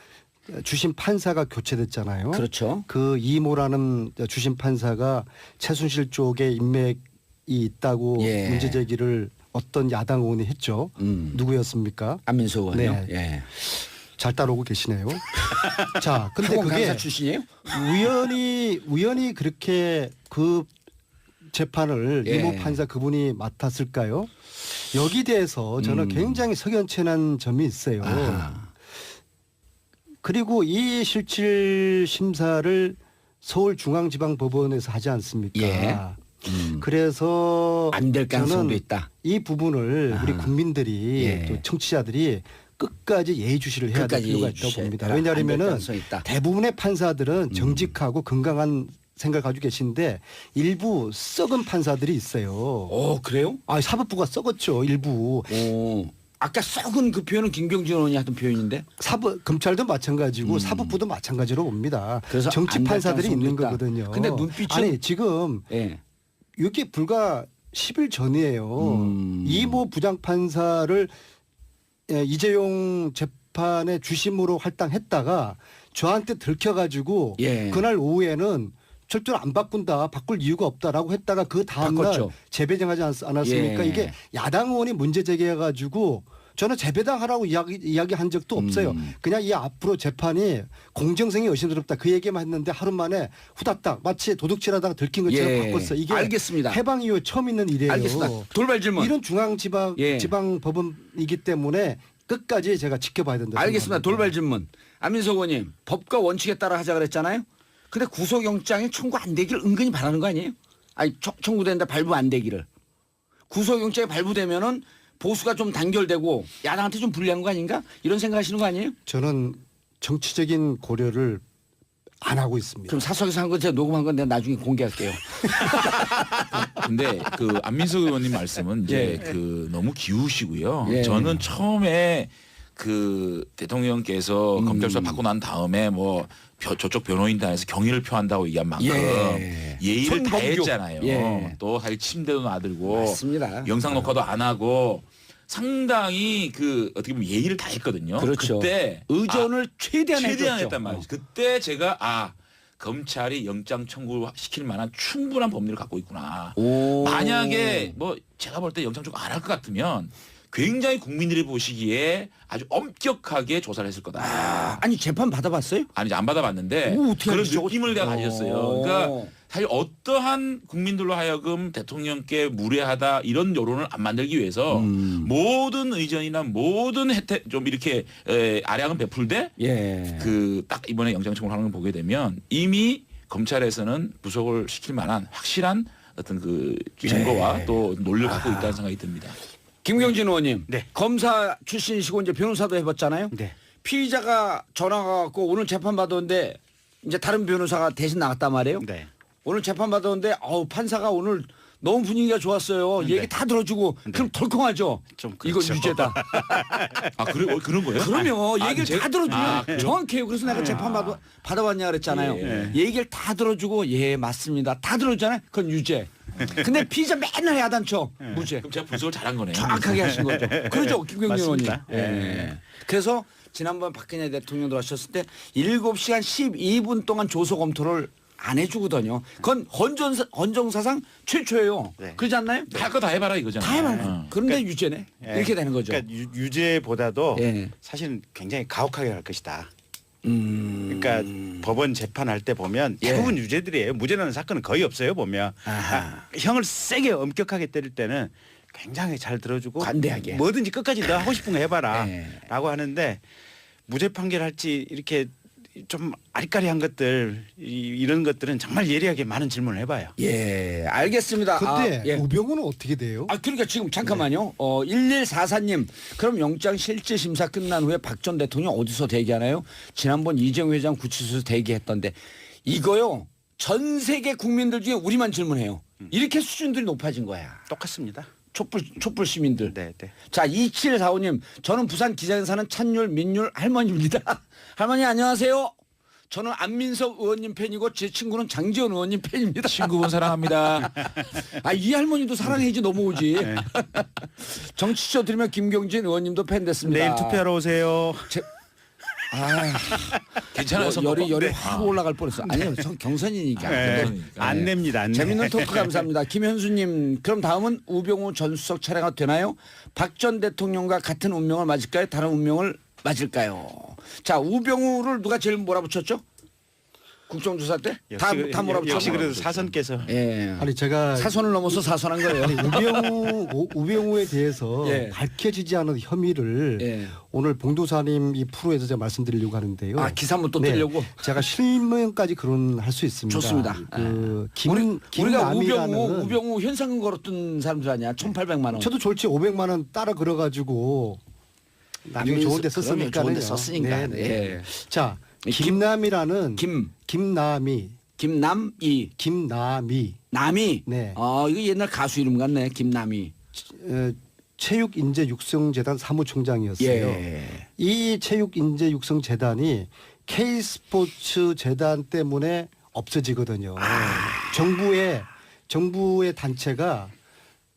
주심 판사가 교체됐잖아요. 그렇죠. 그 이모라는 주심 판사가 최순실 쪽에 인맥이 있다고 예. 문제 제기를 어떤 야당 의원이 했죠. 누구였습니까? 안민석 의원요. 네. 예. 잘 따라오고 계시네요. 자, 근데 학원 그게 강사 출신이에요? 우연히 그렇게 그 재판을 예. 이모 판사 그분이 맡았을까요? 여기 대해서 저는 굉장히 석연치한 점이 있어요. 아하. 그리고 이 실질 심사를 서울중앙지방법원에서 하지 않습니까? 예. 그래서 안 될 가능성도 저는 있다. 이 부분을 우리 국민들이 예. 또 청취자들이 끝까지 예의주시를 해야 될 끝까지 필요가 있다고 예의주시해야 봅니다. 되라. 안될 왜냐하면은 가능성이 있다. 대부분의 판사들은 정직하고 건강한 생각을 가지고 계신데 일부 썩은 판사들이 있어요. 오, 그래요? 아, 사법부가 썩었죠. 일부. 오. 아까 썩은 그 표현은 김경진 의원이 하던 표현인데. 검찰도 마찬가지고 사법부도 마찬가지로 봅니다. 그래서 정치 안될 판사들이 가능성도 있는 있다. 거거든요. 근데 눈빛은- 아니 지금 예. 이게 불과 10일 전이에요. 이모 부장판사를 이재용 재판의 주심으로 할당했다가 저한테 들켜가지고 예. 그날 오후에는 절대로 안 바꾼다, 바꿀 이유가 없다라고 했다가 그 다음날 바꿨죠. 재배당하지 않았습니까? 예. 이게 야당 의원이 문제 제기해가지고 저는 재배당하라고 이야기한 적도 없어요. 그냥 이 앞으로 재판이 공정성이 의심스럽다 그 얘기만 했는데 하루 만에 후다닥 마치 도둑질하다가 들킨 것처럼 예. 바꿨어요. 이게 알겠습니다. 해방 이후 처음 있는 일이에요. 알겠습니다. 돌발 질문. 이런 지방 법원이기 때문에 끝까지 제가 지켜봐야 된다. 알겠습니다. 생각합니다. 돌발 질문. 안민석 의원님, 법과 원칙에 따라 하자 그랬잖아요. 근데 구속영장이 청구 안 되기를 은근히 바라는 거 아니에요? 아니 청구되는데 발부 안 되기를. 구속영장이 발부되면은 보수가 좀 단결되고 야당한테 좀 불리한 거 아닌가? 이런 생각하시는 거 아니에요? 저는 정치적인 고려를 안 하고 있습니다. 그럼 사석에서 한 거 제가 녹음한 건 내가 나중에 공개할게요. 근데 그 안민석 의원님 말씀은 이제 예. 그 너무 기우시고요. 예. 저는 처음에 그 대통령께서 검찰 수사 받고 난 다음에 뭐 저쪽 변호인단에서 경의를 표한다고 얘기한 만큼 예. 예의를 손범규. 다했잖아요. 예. 또 사실 침대도 놔들고 맞습니다. 영상 녹화도 안 하고 상당히 그 어떻게 보면 예의를 다했거든요. 그렇죠. 그때 의전을 최대한 최대한 해줬죠. 했단 말이죠. 그때 제가 검찰이 영장 청구 시킬 만한 충분한 법리를 갖고 있구나. 오. 만약에 뭐 제가 볼 때 영장 청구 안 할 것 같으면 굉장히 국민들이 보시기에 아주 엄격하게 조사를 했을 거다. 아니 재판 받아봤어요? 아니 안 받아봤는데 오, 어떻게 그런 알지? 느낌을 내가 가졌어요. 그러니까 사실 어떠한 국민들로 하여금 대통령께 무례하다 이런 여론을 안 만들기 위해서 모든 의전이나 모든 혜택 좀 이렇게 아량은 베풀되 예. 그 딱 이번에 영장 청구를 하는 걸 보게 되면 이미 검찰에서는 구속을 시킬 만한 확실한 어떤 그 증거와 또 논리를 갖고 있다는 생각이 듭니다. 김경진 의원님, 네. 검사 출신이시고 이제 변호사도 해봤잖아요. 네. 피의자가 전화가 갖고 오늘 재판 받았는데 이제 다른 변호사가 대신 나갔단 말이에요. 네. 오늘 재판 받았는데 판사가 오늘 너무 분위기가 좋았어요. 네. 얘기 다 들어주고 그럼 덜컹하죠. 좀 이거 그렇죠. 유죄다. 그래 그런 거예요? 그러면 얘기를 다 들어주면 그래요? 정확해요. 그래서 내가 재판 받아봤냐 그랬잖아요. 예. 얘기를 다 들어주고 예 맞습니다. 다 들어주잖아요. 그건 유죄. 근데 피의자 맨날 야단쳐 무죄. 그럼 제가 분석을 잘한 거네요. 정확하게 하신 거죠. 그러죠, 김경진 의원님. 맞습니다. 예. 그래서 지난번 박근혜 대통령 들어가셨을 때 7시간 12분 동안 조서 검토를 안 해주거든요. 그건 헌정사상 최초예요. 네. 그러지 않나요? 할 거 다 해봐라 이거잖아요. 다 해봐요. 그런데 유죄네. 이렇게 되는 거죠. 그러니까 유죄보다도 예. 사실은 굉장히 가혹하게 할 것이다. 음. 그러니까 법원 재판할 때 보면 예. 대부분 유죄들이에요. 무죄라는 사건은 거의 없어요. 보면 아하. 형을 세게 엄격하게 때릴 때는 굉장히 잘 들어주고 관대하게. 뭐든지 끝까지 너 하고 싶은 거 해봐라 예. 라고 하는데 무죄 판결할지 이렇게 좀 아리까리한 것들 이런 것들은 정말 예리하게 많은 질문을 해봐요. 예, 알겠습니다. 근데 예. 우병우는 어떻게 돼요? 그러니까 지금 잠깐만요. 1144님, 그럼 영장 실질 심사 끝난 후에 박 전 대통령 어디서 대기하나요? 지난번 이재용 회장 구치소에서 대기했던데 이거요. 전 세계 국민들 중에 우리만 질문해요. 이렇게 수준들이 높아진 거야. 똑같습니다. 촛불 시민들. 네, 네. 자, 2745님. 저는 부산 기장에 사는 찬율 민율 할머니입니다. 할머니 안녕하세요. 저는 안민석 의원님 팬이고 제 친구는 장지원 의원님 팬입니다. 친구분 사랑합니다. 아, 이 할머니도 사랑해야지 넘어오지. 네. 정치쇼 들으면 김경진 의원님도 팬 됐습니다. 내일 투표하러 오세요. 괜찮아요. 열이 확 올라갈 뻔했어. 아니요, 경선이니까. 네. 안 냅니다. 안 내. 재밌는 토크 감사합니다. 김현수님, 그럼 다음은 우병우 전 수석 차례가 되나요? 박 전 대통령과 같은 운명을 맞을까요? 다른 운명을 맞을까요? 자, 우병우를 누가 제일 몰아붙였죠? 국정조사 때? 다 몰아붙였죠. 역시 그래도 사선께서. 예. 아니 제가 사선을 넘어서 사선한 거예요. 우병우에 대해서 예. 밝혀지지 않은 혐의를 예. 오늘 봉도사님 이 프로에서 제가 말씀드리려고 하는데요. 아, 기사 한번 또 네, 뜨려고? 제가 실명까지 거론할 수 있습니다. 좋습니다. 그 우리가 김남이라는 우병우 현상금 걸었던 사람들 아니야? 1,800만 원. 저도 졸지 500만 원 따라 걸어가지고 나중에 좋은 데 썼으니까요. 좋은 데 썼으니까. 네, 예. 네. 자, 김남이라는 김남이 남이. 네. 이거 옛날 가수 이름 같네. 김남이. 체육인재육성재단 사무총장이었어요. 예. 이 체육인재육성재단이 K스포츠재단 때문에 없어지거든요. 정부의 단체가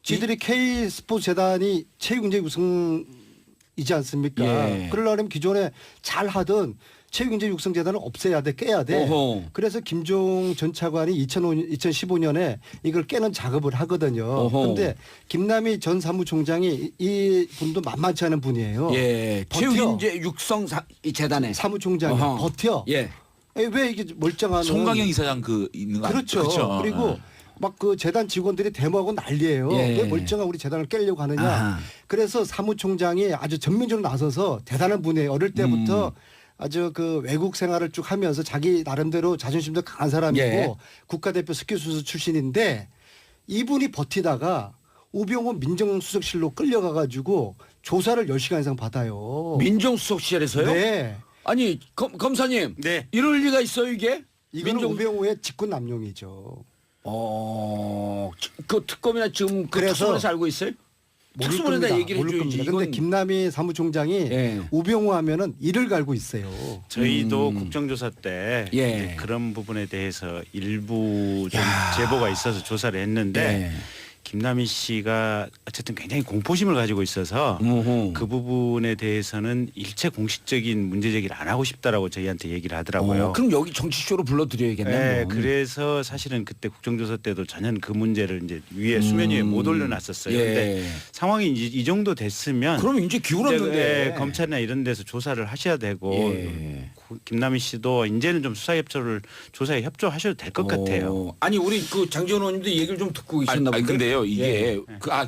지들이 K스포츠재단이 체육인재육성이지 않습니까? 예. 그러려면 기존에 잘 하던 체육인재육성재단을 없애야 돼, 깨야 돼. 어허. 그래서 김종 전 차관이 2015년에 이걸 깨는 작업을 하거든요. 그런데 김남희 전 사무총장이 이 분도 만만치 않은 분이에요. 예. 버텨. 체육인재 육성 재단에 사무총장이 어허. 버텨. 예. 왜 이게 멀쩡한 송강영 이사장 있는 거 아니에요? 그렇죠. 그리고 막 그 재단 직원들이 데모하고 난리예요. 예. 왜 멀쩡한 우리 재단을 깨려고 하느냐. 아하. 그래서 사무총장이 아주 전면적으로 나서서 대단한 분이에요. 어릴 때부터 아주 그 외국 생활을 쭉 하면서 자기 나름대로 자존심도 강한 사람이고 예. 국가대표 스키수수 출신인데 이분이 버티다가 우병우 민정수석실로 끌려가가지고 조사를 10시간 이상 받아요. 민정수석실에서요? 네. 아니 검사님. 네. 이럴 리가 있어요 이게? 이거는 우병우의 직권남용이죠. 그 특검이나 지금 그래서 특수본에서 알고 있어요? 특수본에다 얘기를 해줘야지. 그런데 김남희 사무총장이 예. 우병우 하면은 이를 갈고 있어요. 저희도 국정조사 때 예. 이제 그런 부분에 대해서 일부 좀 제보가 있어서 조사를 했는데 김남희 씨가 어쨌든 굉장히 공포심을 가지고 있어서 그 부분에 대해서는 일체 공식적인 문제 제기를 안 하고 싶다라고 저희한테 얘기를 하더라고요. 그럼 여기 정치쇼로 불러드려야겠네. 네, 뭐. 그래서 사실은 그때 국정조사 때도 전혀 그 문제를 이제 위에 수면 위에 못 올려놨었어요. 그런데 상황이 이 정도 됐으면 그럼 이제 기울었는데 검찰이나 이런 데서 조사를 하셔야 되고 예. 김남희 씨도 이제는 좀 조사에 협조하셔도 될 것 같아요. 아니 우리 그 장지원 의원님도 얘기를 좀 듣고 계셨나 아니 본데. 근데요 이게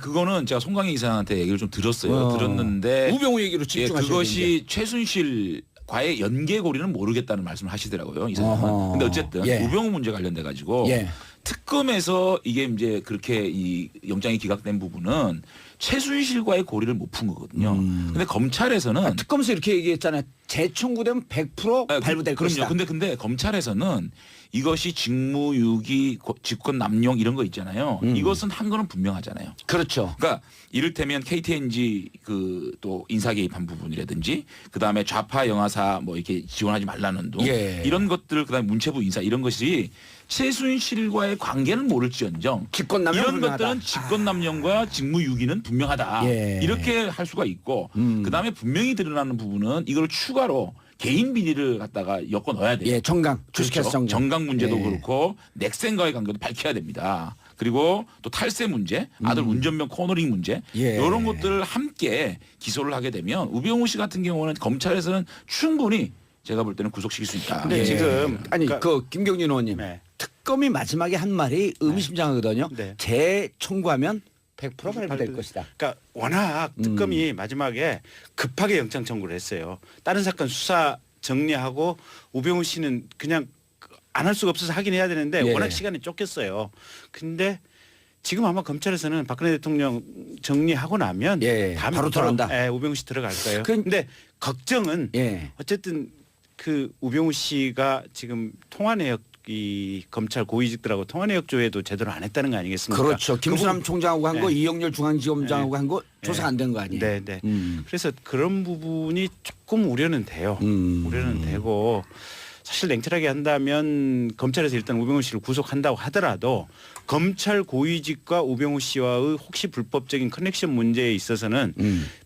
그거는 제가 송강영 이사한테 얘기를 좀 들었어요. 들었는데 우병우 얘기로 집중하셔야 그것이 최순실과의 연계고리는 모르겠다는 말씀을 하시더라고요 이사님은. 근데 어쨌든 우병우 문제 관련돼 가지고 특검에서 이게 이제 그렇게 이 영장이 기각된 부분은 최순실과의 고리를 못 푼 거거든요. 근데 검찰에서는 특검에서 이렇게 얘기했잖아요. 재청구되면 100% 발부될 것이다. 그럼요. 근데 검찰에서는 이것이 직무유기, 직권남용 이런 거 있잖아요. 이것은 한 거는 분명하잖아요. 그렇죠. 그러니까 이를테면 KTNG 그 또 인사 개입한 부분이라든지 그다음에 좌파 영화사 뭐 이렇게 지원하지 말라는 둥 이런 것들 그다음에 문체부 인사 이런 것이 최순실과의 관계는 모를지언정 직권남용 이런 분명하다. 것들은 직권남용과 직무유기는 분명하다. 이렇게 할 수가 있고 그다음에 분명히 드러나는 부분은 이걸 추가로 개인 비리를 갖다가 엮어 넣어야 돼요. 정강. 주식회사 그렇죠. 정강 문제도 예. 그렇고 넥센과의 관계도 밝혀야 됩니다. 그리고 또 탈세 문제, 아들 운전병 코너링 문제 이런 것들을 함께 기소를 하게 되면 우병우 씨 같은 경우는 검찰에서는 충분히 제가 볼 때는 구속시킬 수 있다. 근데 지금 아니 그 김경진 의원님 특검이 마지막에 한 말이 의미심장하거든요. 재청구하면 100% 발부될 것이다. 그러니까 워낙 특검이 마지막에 급하게 영장 청구를 했어요. 다른 사건 수사 정리하고 우병우 씨는 그냥 안 할 수가 없어서 하긴 해야 되는데 워낙 시간이 쫓겼어요. 근데 지금 아마 검찰에서는 박근혜 대통령 정리하고 나면 다음에 바로 들어간다. 우병우 씨 들어갈 거예요. 근데 걱정은 어쨌든 그 우병우 씨가 지금 통화 내역 이 검찰 고위직들하고 통화내역 조회도 제대로 안 했다는 거 아니겠습니까? 그렇죠. 김수남 총장하고 한 거, 네. 이영렬 중앙지검장하고 한 거 조사 안 된 거 아니에요? 네, 네. 그래서 그런 부분이 조금 우려는 돼요. 음. 우려는 되고 사실 냉철하게 한다면 검찰에서 일단 우병우 씨를 구속한다고 하더라도 검찰 고위직과 우병우 씨와의 혹시 불법적인 커넥션 문제에 있어서는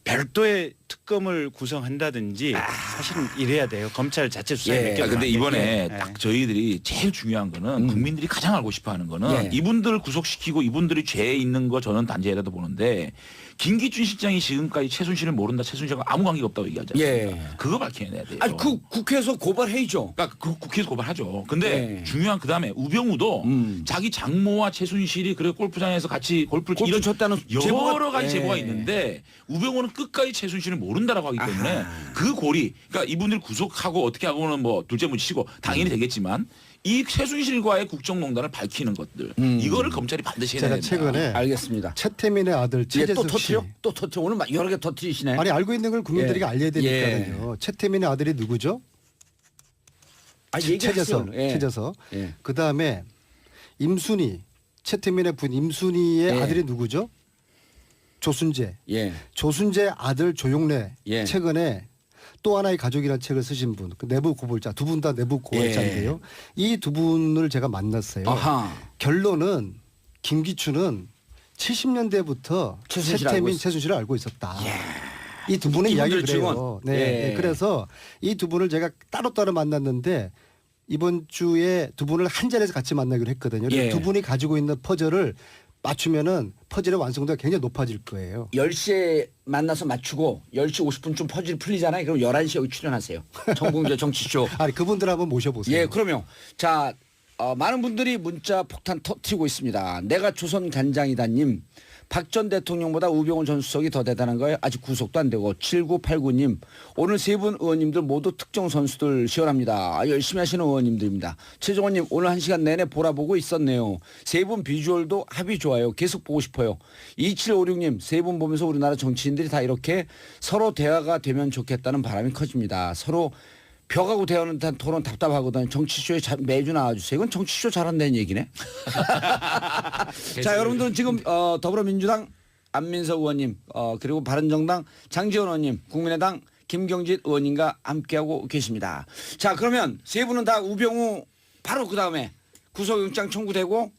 별도의 특검을 구성한다든지 사실은 이래야 돼요. 검찰 자체 수사에 예. 맡겨두면 근데 안 이번에 돼요. 딱 저희들이 제일 중요한 거는 국민들이 가장 알고 싶어 하는 거는 예. 이분들을 구속시키고 이분들이 죄에 있는 거 저는 단죄라도 보는데 김기춘 실장이 지금까지 최순실을 모른다. 최순실과 아무 관계가 없다고 얘기하지 않습니까? 예. 그거 밝혀내야 돼요. 아니 그 국회에서 고발해야죠. 그러니까 그 국회에서 고발하죠. 근데 예. 중요한 그다음에 우병우도 자기 장모와 최순실이 그래 골프장에서 같이 골프를 골프 이런 쳤다는 여러 가지 예. 제보가 있는데 우병우는 끝까지 최순실을 모른다라고 하기 때문에 그 고리 그러니까 이분들 구속하고 어떻게 하고는 뭐 둘째 문치고 당연히 되겠지만 이 최순실과의 국정농단을 밝히는 것들 이거를 검찰이 반드시 해야 제가 된다. 최근에 알겠습니다. 최태민의 아들 예, 또 최재석 씨. 터트려? 또 터트려? 오늘 막 여러 개 터트리시네. 아니 알고 있는 걸 국민들에게 예. 알려야 되니까요. 최태민의 아들이 누구죠? 아, 최재석. 예. 최재석. 예. 그 다음에 임순희. 최태민의 부인 임순희의 예. 아들이 누구죠? 조순재. 예. 조순재 아들 조용래. 예. 최근에 또 하나의 가족이라는 책을 쓰신 분, 그 내부 고발자, 두 분 다 내부 고발자인데요. 이 두 분을 제가 만났어요. 아하. 결론은 김기춘은 70년대부터 최순실을 알고 최태민, 있- 최순실을 알고 있었다. 이 두 분의 이분들 이야기를 그래요. 증언. 네. 예. 네. 그래서 이 두 분을 제가 따로따로 만났는데 이번 주에 두 분을 한 자리에서 같이 만나기로 했거든요. 예. 두 분이 가지고 있는 퍼즐을 맞추면은 퍼즐의 완성도가 굉장히 높아질 거예요. 10시에 만나서 맞추고 10시 50분쯤 퍼즐이 풀리잖아요. 그럼 11시에 여기 출연하세요. 정봉재 정치쇼. 아니 그분들 한번 모셔보세요. 예, 그러면 자 많은 분들이 문자 폭탄 터트리고 있습니다. 내가 조선 간장이다님. 박 전 대통령보다 우병우 전 수석이 더 대단한 거예요. 아직 구속도 안 되고 7989님. 오늘 세 분 의원님들 모두 특정 선수들 시원합니다. 열심히 하시는 의원님들입니다. 최정원님 오늘 1시간 내내 보라보고 있었네요. 세 분 비주얼도 합이 좋아요. 계속 보고 싶어요. 2756님 세 분 보면서 우리나라 정치인들이 다 이렇게 서로 대화가 되면 좋겠다는 바람이 커집니다. 서로 벽하고 대하는 토론 답답하거든요. 정치쇼에 매주 나와주세요. 이건 정치쇼 잘한다는 얘기네. 자, 여러분들은 지금 더불어민주당 안민석 의원님 그리고 바른정당 장지원 의원님 국민의당 김경진 의원님과 함께하고 계십니다. 자, 그러면 세 분은 다 우병우 바로 그다음에 구속영장 청구되고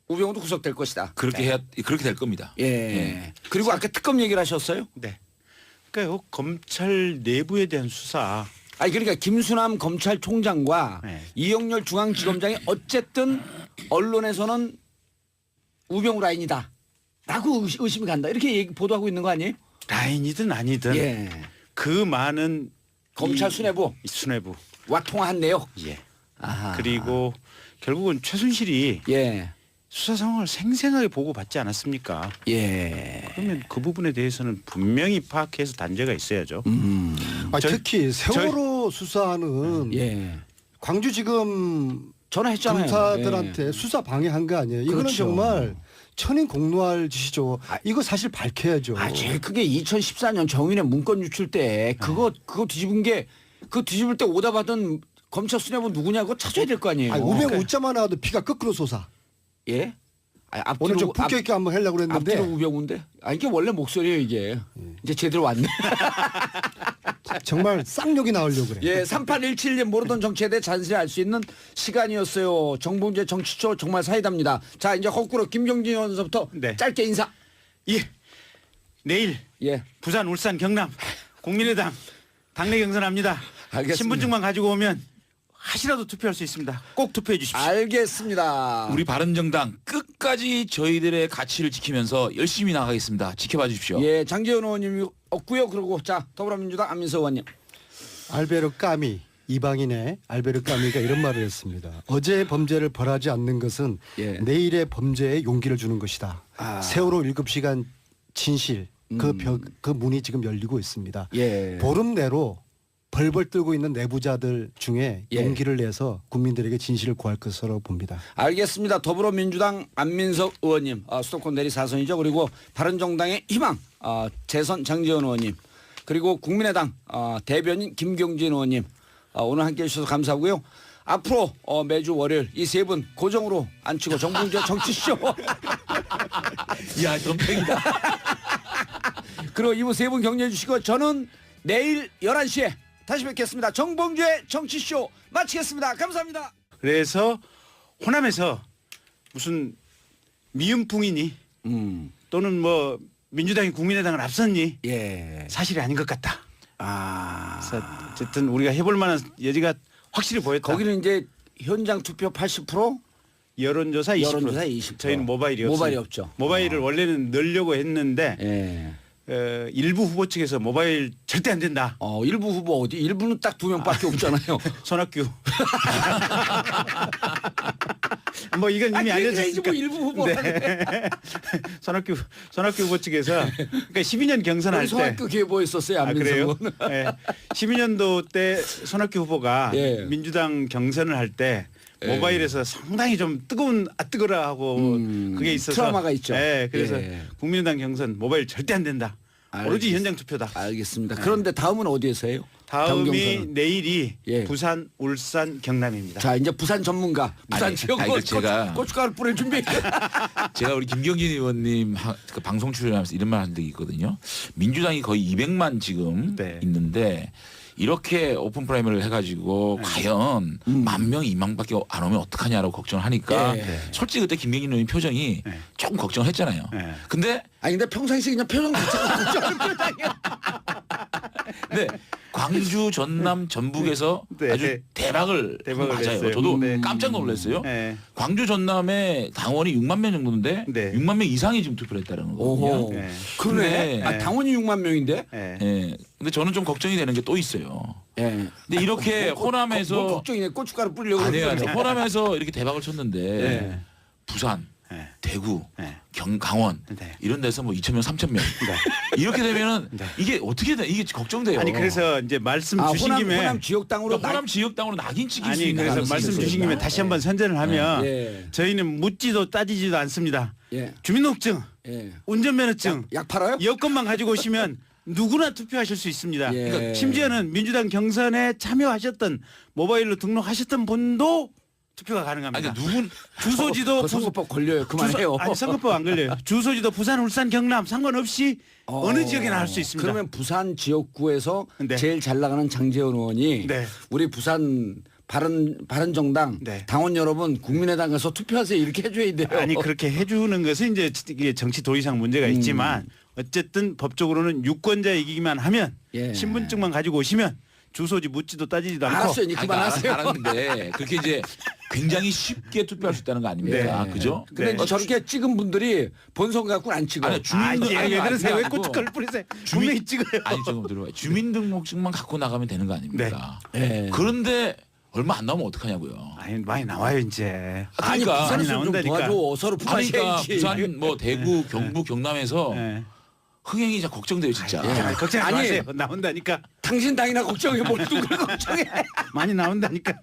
우병우도 구속될 것이다. 그렇게 될 겁니다. 예. 그리고 아까 특검 얘기를 하셨어요? 네. 그러니까 검찰 내부에 대한 수사 아니 그러니까 김수남 검찰총장과 네. 이영렬 중앙지검장이 어쨌든 언론에서는 우병우 라인이다 라고 의심이 간다 이렇게 보도하고 있는 거 아니에요? 라인이든 아니든 예. 그 많은 검찰 이 수뇌부 수뇌부 와 통화한 내역. 예. 아하. 그리고 결국은 최순실이 예. 수사 상황을 생생하게 보고받지 않았습니까? 예. 그러면 그 부분에 대해서는 분명히 파악해서 단죄가 있어야죠. 특히 세월호 수사는 예. 광주지검 전화했잖아요. 검사들한테 수사 방해한 거 아니에요. 이거는 그렇죠. 정말 천인 공노할 짓이죠. 이거 사실 밝혀야죠. 제일 크게 2014년 정윤의 문건 유출 때 그거 뒤집은 게 그거 뒤집을 때 오다 받은 검찰 수뇌부 누구냐 그거 찾아야 될 거 아니에요. 아니, 우병우 웃자만 나와도 피가 거꾸로 솟아. 예? 아니, 앞뒤로, 오늘 좀 품격 있게 한번 하려고 그랬는데 앞뒤로 우병우인데? 아 이게 원래 목소리예요 이게. 이제 제대로 왔네. 정말 쌍욕이 나오려고 그래. 예, 3817님 모르던 정치에 대해 자세히 알 수 있는 시간이었어요. 정봉재 정치쇼 정말 사이다입니다. 자 이제 거꾸로 김경진 의원서부터 네. 짧게 인사. 예. 내일 예. 부산, 울산, 경남 국민의당 당내 경선합니다. 알겠습니다. 신분증만 가지고 오면 하시라도 투표할 수 있습니다. 꼭 투표해 주십시오. 알겠습니다. 우리 바른정당 끝까지 저희들의 가치를 지키면서 열심히 나가겠습니다. 지켜봐 주십시오. 예, 장재현 의원님이 없고요. 그리고 자 더불어민주당 안민석 의원님. 알베르 까미 이방인의 알베르 까미가 이런 말을 했습니다. 어제의 범죄를 벌하지 않는 것은 예. 내일의 범죄에 용기를 주는 것이다. 세월호 7시간 진실 그 문이 지금 열리고 있습니다. 예. 보름 내로 벌벌 떨고 있는 내부자들 중에 예. 용기를 내서 국민들에게 진실을 구할 것으로 봅니다. 알겠습니다. 더불어민주당 안민석 의원님 수도권 내리 4선이죠. 그리고 바른정당의 희망 재선 장재현 의원님 그리고 국민의당 대변인 김경진 의원님 오늘 함께해 주셔서 감사하고요. 앞으로 매주 월요일 이 세 분 고정으로 앉히고 정봉주의 정치쇼. 야, 덤탱이다. 그리고 이분 세 분 격려해 주시고 저는 내일 11시에 다시 뵙겠습니다. 정봉주의 정치쇼 마치겠습니다. 감사합니다. 그래서 호남에서 무슨 미음풍이니 또는 뭐 민주당이 국민의당을 앞섰니 예. 사실이 아닌 것 같다. 아. 그래서 어쨌든 우리가 해볼 만한 여지가 확실히 보였다. 거기는 이제 현장 투표 80%, 여론조사 20%. 여론조사 20%. 저희는 모바일이 모바일이 없어요. 없죠. 모바일을 원래는 넣으려고 했는데 예. 일부 후보 측에서 모바일 절대 안 된다. 일부 후보 어디? 일부는 딱 2명밖에 없잖아요. 손학규. 뭐 이건 이미 알려졌으니까. 뭐 일부 후보라네. 네. 손학규 후보 측에서 그러니까 12년 경선할 때. 손학규 계보했었어요. 아, 그래요? 안민석은. 네. 12년도 때 손학규 후보가 예. 민주당 경선을 할 때 모바일에서 상당히 좀 뜨거라 하고 그게 있어서 트라우마가 있죠. 네, 그래서 예. 국민의당 경선 모바일 절대 안 된다. 오로지 현장 투표다. 알겠습니다. 그런데 다음은 어디에서 해요? 다음 다음이 경선은? 내일이 예. 부산, 울산, 경남입니다. 자 이제 부산 전문가 부산 아니, 지역 아니, 제가- 고춧가루 뿌릴 준비. 제가 우리 김경진 의원님 그 방송 출연하면서 이런 말 한 적이 있거든요. 민주당이 거의 200만 지금 네. 있는데 이렇게 오픈 프라이머리를 해가지고 과연 1000명, 2만밖에 안 오면 어떡하냐라고 걱정을 하니까 네. 솔직히 그때 김경진 의원님 표정이 네. 조금 걱정을 했잖아요. 네. 근데 아니 근데 평상시 그냥 표정 자체가 걱정하는 표정이야. 네, 광주, 전남, 전북에서 네. 아주 대박을 대박을 맞아요. 냈어요. 저도 네. 깜짝 놀랐어요. 네. 광주, 전남에 당원이 6만 명 정도인데 네. 6만 명 이상이 지금 투표를 했다는 거거든요. 오호. 네. 그러네. 네. 아, 당원이 6만 명인데. 네. 예. 근데 저는 좀 걱정이 되는 게 또 있어요. 예. 근데 이렇게 호남에서 뭐 걱정이네. 고춧가루 뿌리려고. 아니에요. 그러는데. 호남에서 이렇게 대박을 쳤는데 네. 부산, 네. 대구, 네. 강원 네. 이런 데서 뭐 2,000명, 3,000명 이렇게 되면은 이게 어떻게 돼? 이게 걱정돼요. 아니 그래서 이제 말씀 주신 김에 호남 지역당으로 호남 지역당으로 낙인 찍힐 수 아니 있는 그래서 가능성이 말씀 있어요. 주신 김에 다시 한번 선전을 하면 예. 저희는 묻지도 따지지도 않습니다. 예. 주민등록증, 예. 운전면허증, 약 팔아요? 여권만 가지고 오시면 누구나 투표하실 수 있습니다. 예. 그러니까 심지어는 민주당 경선에 참여하셨던 모바일로 등록하셨던 분도 투표가 가능합니다. 아니 누군 주소지도 그 선거법 걸려요. 그만해요. 아니 선거법 안 걸려요. 주소지도 부산, 울산, 경남 상관없이 어느 지역에나 할 수 있습니다. 그러면 부산 지역구에서 네. 제일 잘 나가는 장재원 의원이 네. 우리 부산 바른정당 네. 당원 여러분 국민의당 가서 투표하세요 이렇게 해줘야 돼요. 아니 그렇게 해주는 것은 이제 이게 정치 도의상 문제가 있지만 어쨌든 법적으로는 유권자이기만 하면 예. 신분증만 가지고 오시면 주소지 묻지도 따지지도 않고 알았어요. 이제 그만하세요. 알았는데 그렇게 이제 굉장히 쉽게 투표할 수 있다는 거 아닙니까? 네. 그죠? 근데 이제 저렇게 찍은 분들이 본선 갖고는 안 찍어. 아니, 주민등 왜 그러세요? 왜 아니고 고춧가루 뿌리세요? 주민- 분명히 찍어요. 아니 조금 들어봐요. 주민등록증만 갖고 나가면 되는 거 아닙니까? 네. 그런데 얼마 안 나오면 어떡하냐고요. 아니 많이 나와요 이제. 아니 그러니까 부산에서 좀 나온다니까. 도와줘. 서로 아니, 그러니까 부산해야지. 부산 뭐 대구 경북 경남에서 네. 흥행이 진짜 걱정돼요 진짜. 아, 걱정하지 아니. 마세요. 나온다니까. 당신 당이나 걱정해. 뭘 누굴 걱정해. 많이 나온다니까.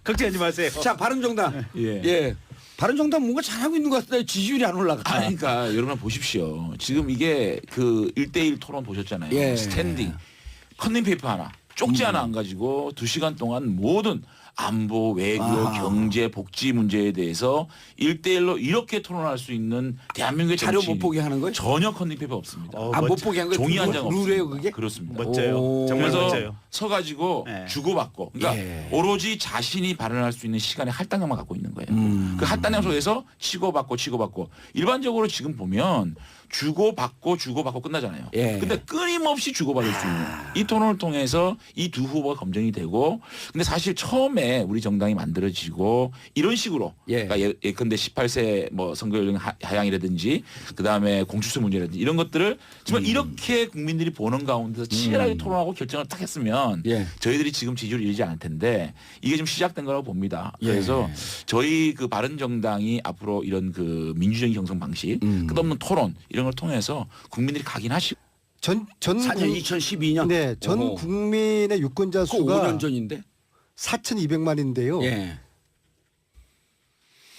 걱정하지 마세요. 자 바른정당. 예. 예. 바른정당 뭔가 잘하고 있는 것 같은데 지지율이 안 올라가. 아니, 그러니까 여러분 보십시오. 지금 이게 그 1대1 토론 보셨잖아요. 예. 스탠딩 컨닝페이퍼 하나 쪽지 하나 안 가지고 2시간 동안 모든 안보, 외교, 경제, 복지 문제에 대해서 1대1로 이렇게 토론할 수 있는 대한민국의 자료 정치 못 보게 하는 거예요? 전혀 컨닝페이퍼 없습니다. 못 보게 한 거예요? 종이 한 장 없습니다. 룰이에요 그게? 그렇습니다. 멋져요. 오. 정말 그래서 멋져요. 서가지고 네. 주고받고 그러니까 예. 오로지 자신이 발언할 수 있는 시간에 할당량만 갖고 있는 거예요. 그 할당량 속에서 치고받고 일반적으로 지금 보면 주고받고 끝나잖아요. 예. 근데 끊임없이 주고받을 수 있는 이 토론을 통해서 이 두 후보가 검증이 되고 근데 사실 처음에 우리 정당이 만들어지고 이런 식으로 예. 그러니까 예컨대 18세 뭐 선거 연령 하향이라든지 그다음에 공수처 문제라든지 이런 것들을 정말 이렇게 국민들이 보는 가운데서 치열하게 토론하고 결정을 딱 했으면 예. 저희들이 지금 지지율을 잃지 않을 텐데 이게 좀 시작된 거라고 봅니다. 그래서 예. 저희 그 바른정당이 앞으로 이런 그 민주적인 경선 방식 끝없는 토론 이런 걸 통해서 국민들이 각인하시고 전 4년 2012년. 네, 전 어허. 국민의 유권자 그거 수가 5년 전인데. 4,200만인데요. 예.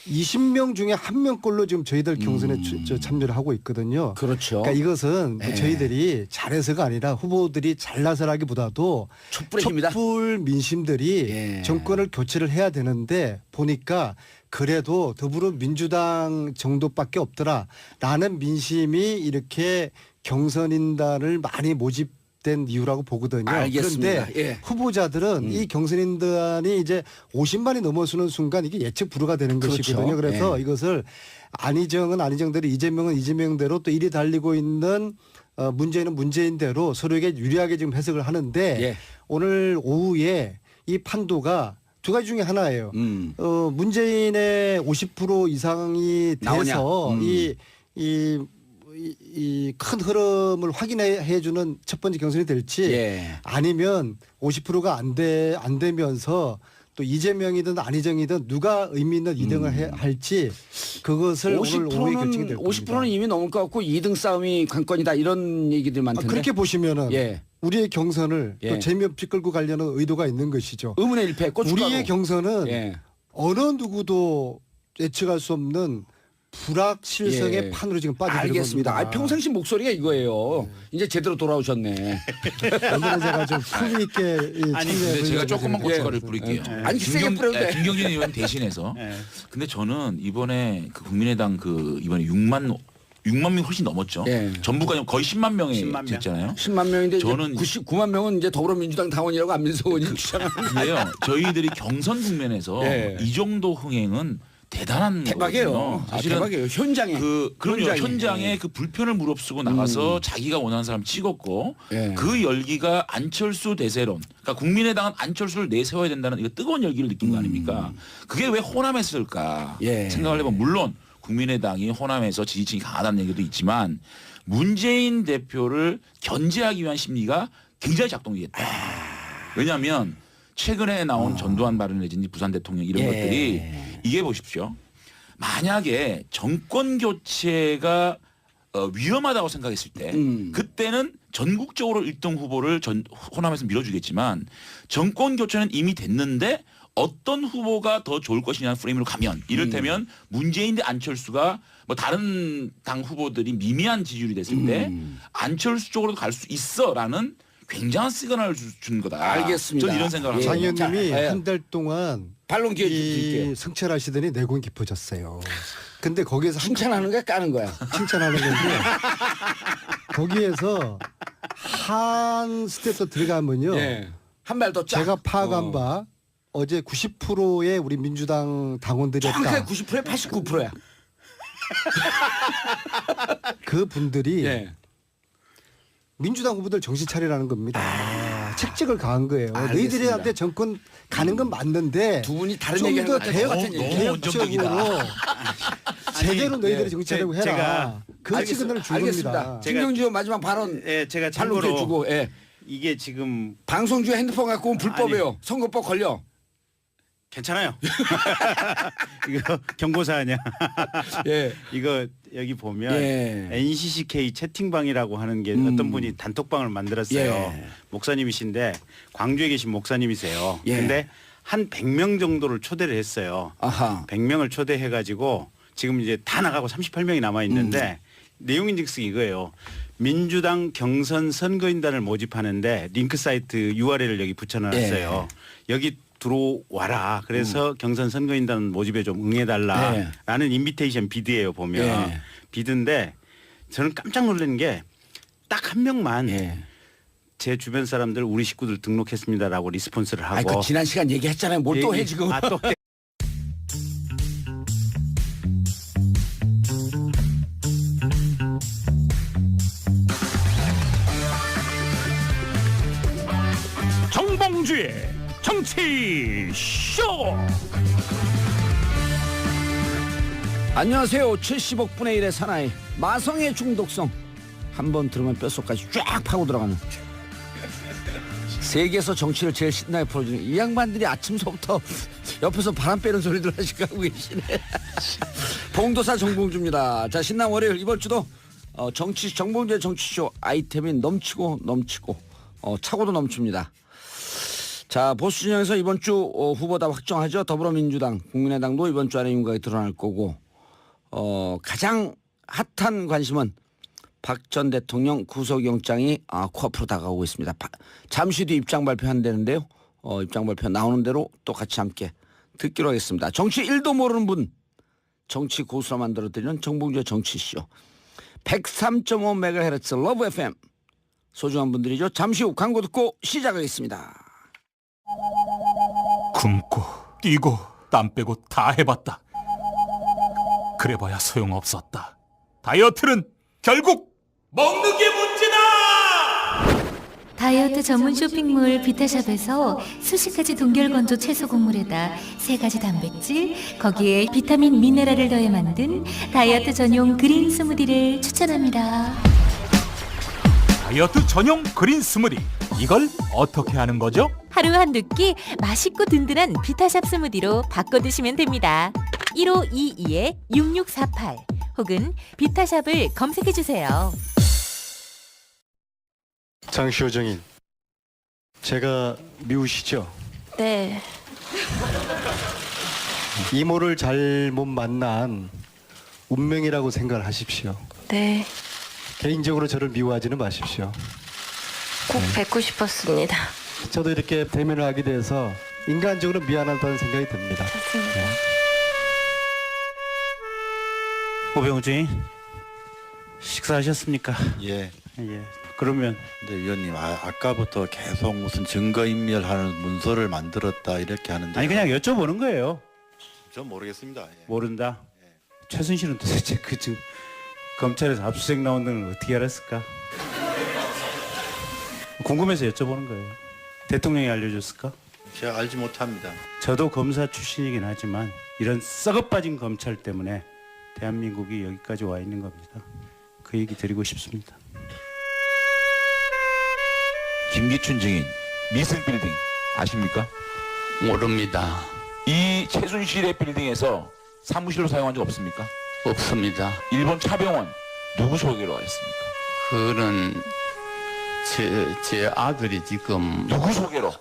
20명 중에 1명꼴로 지금 저희들 경선에 참여를 하고 있거든요. 그렇죠. 그러니까 이것은 뭐 예. 저희들이 잘해서가 아니라 후보들이 잘나서라기보다도 촛불의 힘이다. 촛불 민심들이 예. 정권을 교체를 해야 되는데 보니까 그래도 더불어민주당 정도밖에 없더라라는 민심이 이렇게 경선인단을 많이 모집된 이유라고 보거든요. 알겠습니다. 그런데 예. 후보자들은 이 경선인단이 이제 50만이 넘어서는 순간 이게 예측 불허가 되는 그렇죠. 것이거든요. 그래서 예. 이것을 안희정은 안희정대로 이재명은 이재명대로 또 일이 달리고 있는 문재인은 문재인대로 서로에게 유리하게 지금 해석을 하는데 예. 오늘 오후에 이 판도가 두 가지 중에 하나예요. 문재인의 50% 이상이 나오냐? 돼서 이 큰 흐름을 확인해 주는 첫 번째 경선이 될지 예. 아니면 50%가 안 되면서 또 이재명이든 안희정이든 누가 의미 있는 2등을 할지 그것을 오늘 오후에 결정이 될 겁니다. 50%는 이미 넘을 것 같고 2등 싸움이 관건이다 이런 얘기들 많던데. 그렇게 보시면은 예. 우리의 경선을 예. 또 재미없이 끌고 가려는 의도가 있는 것이죠. 의문의 일패 고춧가루. 우리의 경선은 예. 어느 누구도 예측할 수 없는 불확실성의 예. 판으로 지금 빠져들은 알겠습니다. 겁니다. 평상시 목소리가 이거예요. 이제 제대로 돌아오셨네. 오늘은 제가 좀 품위 있게 아니, 근데 제가 조금만 예. 고춧가루를 뿌릴게요. 아니, 세게 뿌려도 돼. 김경진 의원 대신해서. 예. 근데 저는 이번에 그 국민의당 이번에 6만 명이 훨씬 넘었죠. 예. 전부가 거의 10만 명이 10만 명. 됐잖아요. 10만 명인데 저는 99만 명은 이제 더불어민주당 당원이라고 안민석 의원이 주장하는 근데요, 저희들이 경선 국면에서 예. 이 정도 흥행은 대단한 대박이에요. 거거든요. 사실은 대박이에요. 현장에. 그럼요. 현장에. 현장에 그 불편을 무릅쓰고 나가서 자기가 원하는 사람 찍었고 예. 그 열기가 안철수 대세론. 그러니까 국민의당은 안철수를 내세워야 된다는 이거 뜨거운 열기를 느낀 거 아닙니까? 그게 왜 호남했을까 예. 생각을 해보면 물론 국민의당이 호남에서 지지층이 강하다는 얘기도 있지만 문재인 대표를 견제하기 위한 심리가 굉장히 작동이겠다. 왜냐하면 최근에 나온 전두환 발언 내지니 부산 대통령 이런 예. 것들이 이게 보십시오. 만약에 정권 교체가 위험하다고 생각했을 때 그때는 전국적으로 1등 후보를 호남에서 밀어주겠지만 정권 교체는 이미 됐는데 어떤 후보가 더 좋을 것이냐는 프레임으로 가면 이를테면 문재인 대 안철수가 뭐 다른 당 후보들이 미미한 지지율이 됐을 때 안철수 쪽으로 갈 수 있어라는 굉장한 시그널을 준 거다. 알겠습니다. 저는 이런 생각을 예. 장 합니다. 의원님이 자, 예. 한 달 동안 반론 기회 드릴게요. 성찰하시더니 내공이 깊어졌어요. 근데 거기에서 칭찬하는 거야 까는 거야. 칭찬하는 건데 거기에서 한 스텝 더 들어가면요. 예. 한 발 더 짜. 제가 파악한 바 어제 90%의 우리 민주당 당원들이었다. 정확하게 90%에 89%야. 그 분들이 예. 민주당 후보들 정신 차리라는 겁니다. 책찍을 가한 거예요. 알겠습니다. 너희들한테 정권 가는 건 맞는데 두 분이 다른 좀 얘기하는 더 것 같아요. 똑같은 얘기. 너무 원정적이다. 제대로 너희들이 예. 정치하려고 제가 해라. 그 시그널을 준 알겠습니다. 겁니다. 김경주 의원 마지막 발언 예, 제가 반론 기회 참고로 주고. 예. 이게 지금 방송 중에 핸드폰 갖고 오면 불법이에요. 선거법 걸려. 괜찮아요. 이거 경고사냐? 예. 이거 여기 보면 예. NCCK 채팅방이라고 하는 게 어떤 분이 단톡방을 만들었어요. 예. 목사님이신데 광주에 계신 목사님이세요. 예. 근데 한 100명 정도를 초대를 했어요. 아하. 100명을 초대해 가지고 지금 이제 다 나가고 38명이 남아 있는데 내용인즉슨 이거예요. 민주당 경선 선거인단을 모집하는데 링크 사이트 URL을 여기 붙여놨어요. 여기 들어와라. 그래서 경선 선거인단 모집에 좀 응해달라라는 인비테이션 비드예요. 보면 예. 비드인데 저는 깜짝 놀란 게 딱 한 명만 예. 제 주변 사람들 우리 식구들 등록했습니다라고 리스폰스를 하고. 아이 그 지난 시간 얘기했잖아요. 뭘 또 해 지금. 또 해. 정봉주의 정치 쇼. 안녕하세요. 70억 분의 1의 사나이 마성의 중독성 한 번 들으면 뼛속까지 쫙 파고 들어가는 세계에서 정치를 제일 신나게 풀어주는 이 양반들이 아침서부터 옆에서 바람 빼는 소리들 하시고 계시네. 봉도사 정봉주입니다. 자, 신난 월요일 이번 주도 정치 정봉주의 정치쇼 아이템이 넘치고 차고도 넘칩니다. 자, 보수 진영에서 이번 주 후보 다 확정하죠. 더불어민주당, 국민의당도 이번 주 안에 윤곽이 드러날 거고 가장 핫한 관심은 박 전 대통령 구속영장이 코앞으로 다가오고 있습니다. 잠시 뒤 입장 발표한다는데요. 입장 발표 나오는 대로 또 같이 함께 듣기로 하겠습니다. 정치 1도 모르는 분, 정치 고수라 만들어드리는 정봉주의 정치쇼 103.5MHz 러브 FM 소중한 분들이죠. 잠시 후 광고 듣고 시작하겠습니다. 굶고 뛰고 땀 빼고 다 해봤다. 그래봐야 소용없었다. 다이어트는 결국 먹는 게 문제다! 다이어트 전문 쇼핑몰 비타샵에서 수식가지 동결건조 채소 곡물에다 3가지 단백질, 거기에 비타민 미네랄을 더해 만든 다이어트 전용 그린 스무디를 추천합니다. 다이어트 전용 그린 스무디. 이걸 어떻게 하는 거죠? 하루 한 끼 맛있고 든든한 비타샵 스무디로 바꿔 드시면 됩니다. 1522-6648 혹은 비타샵을 검색해 주세요. 장시호 정인, 제가 미우시죠? 네. 이모를 잘못 만난 운명이라고 생각을 하십시오. 네. 개인적으로 저를 미워하지는 마십시오. 꼭 뵙고 싶었습니다. 저도 이렇게 대면을 하게 돼서 인간적으로 미안하다는 생각이 듭니다. 오병우 주인 식사하셨습니까? 예. 예. 그러면 근데 위원님 아까부터 계속 무슨 증거인멸하는 문서를 만들었다 이렇게 하는데 아니 그냥 여쭤보는 거예요. 전 모르겠습니다. 예. 모른다. 최순실은 도대체 그 지금 검찰에서 압수수색 나온 걸 어떻게 알았을까? 궁금해서 여쭤보는 거예요. 대통령이 알려줬을까? 제가 알지 못합니다. 저도 검사 출신이긴 하지만 이런 썩어빠진 검찰 때문에 대한민국이 여기까지 와 있는 겁니다. 그 얘기 드리고 싶습니다. 김기춘 증인 미슨 빌딩 아십니까? 모릅니다. 이 최순실의 빌딩에서 사무실로 사용한 적 없습니까? 없습니다. 일본 차병원 누구 소개로 했습니까? 그거는 제 아들이 지금 누구 소개로?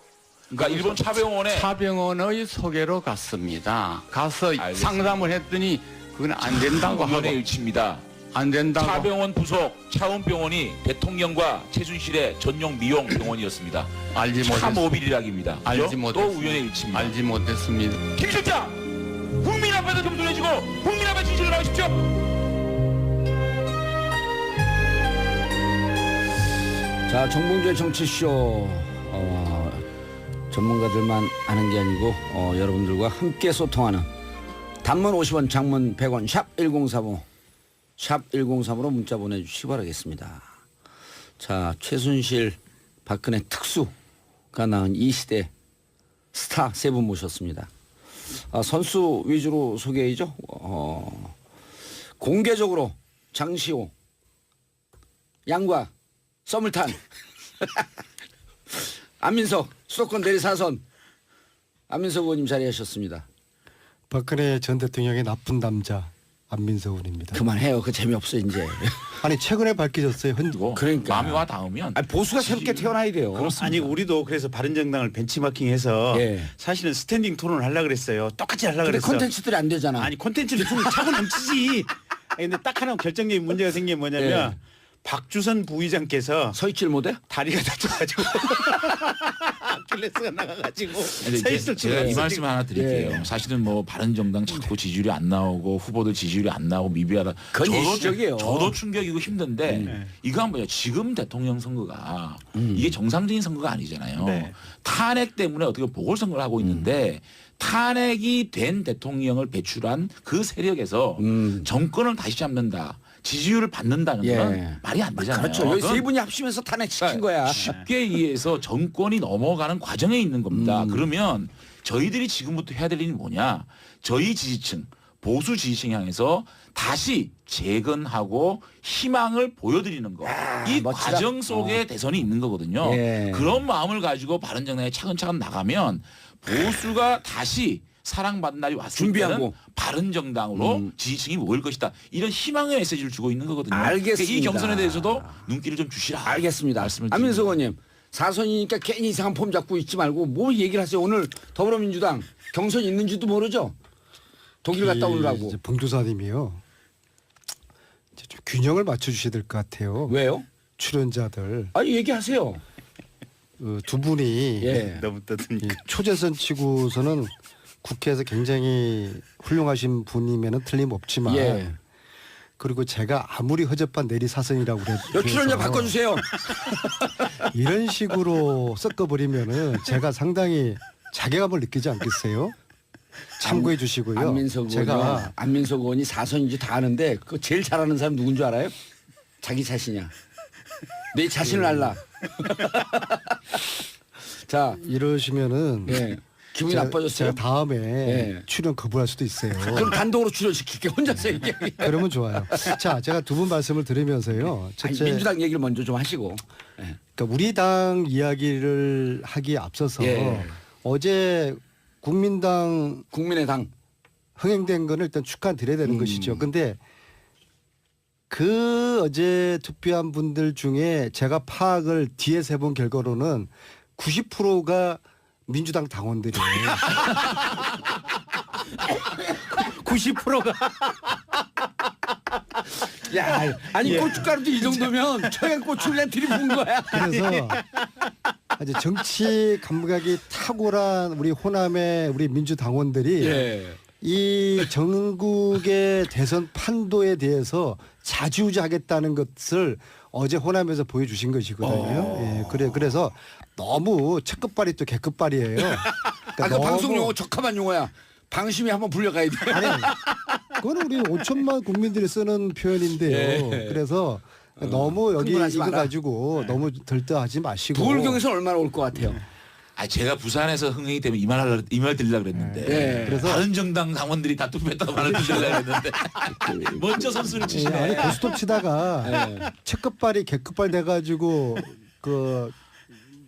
그러니까 일본 차병원에 차병원의 소개로 갔습니다. 가서 알겠습니다. 상담을 했더니 그건 안 된다고 하고 우연의 일치입니다. 안 된다고. 차병원 부속 차원병원이 대통령과 최순실의 전용 미용 병원이었습니다. 알지 못했. 참오비리락입니다. 알지 또 못했. 우연의 일치입니다. 알지 못했습니다. 김 실장! 국민 앞에서 좀 눈해주고 국민 앞에 진실을 나오십시오. 자, 정봉주의 정치쇼 전문가들만 아는 게 아니고 여러분들과 함께 소통하는 단문 50원, 장문 100원, 샵 1035, 샵 1035로 문자 보내주시기 바라겠습니다. 자, 최순실, 박근혜 특수가 낳은 이 시대 스타 세 분 모셨습니다. 선수 위주로 소개이죠. 공개적으로 장시호, 양과, 썸을탄, 안민석, 수도권 대리사선 안민석 의원님 자리하셨습니다. 박근혜 전 대통령의 나쁜 남자 안민석 의원입니다. 그만해요. 그 재미없어 이제. 아니 최근에 밝혀졌어요. 그러니까. 마음이 와 닿으면 아니, 보수가 새롭게 태어나야 돼요. 아니 우리도 그래서 바른정당을 벤치마킹해서 예. 사실은 스탠딩 토론을 하려고 그랬어요. 똑같이 하려고 근데 그랬어요. 콘텐츠들이 안 되잖아. 아니 콘텐츠를 좀 차고 넘치지. 아니, 근데 딱 하나 결정적인 문제가 생긴 게 뭐냐면 박주선 부의장께서 서 있질 못해? 다리가 다쳐가지고 아킬레스가 나가가지고 서 근데 있을 제가 이 말씀 하나 드릴게요. 예. 사실은 뭐 바른정당 자꾸 지지율이 안 나오고 후보들 지지율이 안 나오고 미비하다. 그건 일시적이에요. 저도 충격이고 힘든데 이거 한번 지금 대통령 선거가 이게 정상적인 선거가 아니잖아요. 네. 탄핵 때문에 어떻게 보궐선거를 하고 있는데 탄핵이 된 대통령을 배출한 그 세력에서 정권을 다시 잡는다. 지지율을 받는다는 건 말이 안 되잖아요. 그렇죠. 여기 세 그건 분이 합치면서 탄핵시킨 거야. 쉽게 의해서 정권이 넘어가는 과정에 있는 겁니다. 그러면 저희들이 지금부터 해야 될 일이 뭐냐. 저희 지지층, 보수 지지층 향해서 다시 재건하고 희망을 보여드리는 거. 이 멋지다. 과정 속에 대선이 있는 거거든요. 예. 그런 마음을 가지고 바른정당에 차근차근 나가면 보수가 다시 사랑받는 날이 왔을 준비하고. 때는 바른정당으로 지지층이 모일 것이다. 이런 희망의 메시지를 주고 있는 거거든요. 알겠습니다. 그러니까 이 경선에 대해서도 눈길을 좀 주시라. 알겠습니다. 말씀을 안민석 드립니다. 의원님, 사선이니까 괜히 이상한 폼 잡고 있지 말고 뭐 얘기를 하세요. 오늘 더불어민주당 경선 있는지도 모르죠. 독일 갔다 오느라고. 이제 봉도사님이요. 이제 좀 균형을 맞춰주셔야 될 것 같아요. 왜요? 출연자들 아니 얘기하세요. 두 분이 예. 너무 이 떠드니까. 초재선 치고서는 국회에서 굉장히 훌륭하신 분이면은 틀림없지만 예. 그리고 제가 아무리 허접한 내리사선이라고 여 출연자 그래서 바꿔주세요. 이런 식으로 섞어버리면은 제가 상당히 자괴감을 느끼지 않겠어요? 참고해 주시고요. 안민석 제가 의원이 사선인지 다 아는데 그 제일 잘하는 사람 누군 줄 알아요? 자기 자신이야. 내 자신을 알라. 자, 이러시면은 예. 기분이 제가 나빠졌어요? 다음에 예. 출연 거부할 수도 있어요. 그럼 단독으로 출연시킬게 혼자서 얘기해. 그러면 좋아요. 자, 제가 두 분 말씀을 들으면서요. 아니, 첫째, 민주당 얘기를 먼저 좀 하시고. 예. 그러니까 우리 당 이야기를 하기에 앞서서 예. 어제 국민의당 흥행된 거는 일단 축하드려야 되는 것이죠. 근데 그 어제 투표한 분들 중에 제가 파악을 뒤에서 해본 결과로는 90%가 민주당 당원들이에요. 90%가. 야, 아니 고춧가루도 이 정도면 청양고추를 그냥 들이부은 거야. 그래서 이제 정치 감각이 탁월한 우리 호남의 우리 민주당원들이 예. 이 전국의 대선 판도에 대해서 자주자하겠다는 것을 어제 호남에서 보여주신 것이거든요. 예, 그래서 너무 첫급발이 또 개급발이에요. 그러니까 그 방송 용어 적합한 용어야. 방심이 한번 불려가야 돼. 아니, 그거는 우리 5천만 국민들이 쓰는 표현인데요. 예. 그래서 너무 여기 흥분하지 이거 마라. 가지고 너무 들떠하지 마시고. 부울경에서 얼마나 올 것 같아요? 아 제가 부산에서 흥행이 되면 이 말 드리려고 그랬는데 네. 그래서 다른 정당 당원들이 다 투표했다고 말을 드리려고 했는데 먼저 선수를 예, 치시네. 아니 고스톱 치다가 첫급발이 개급발 돼가지고 그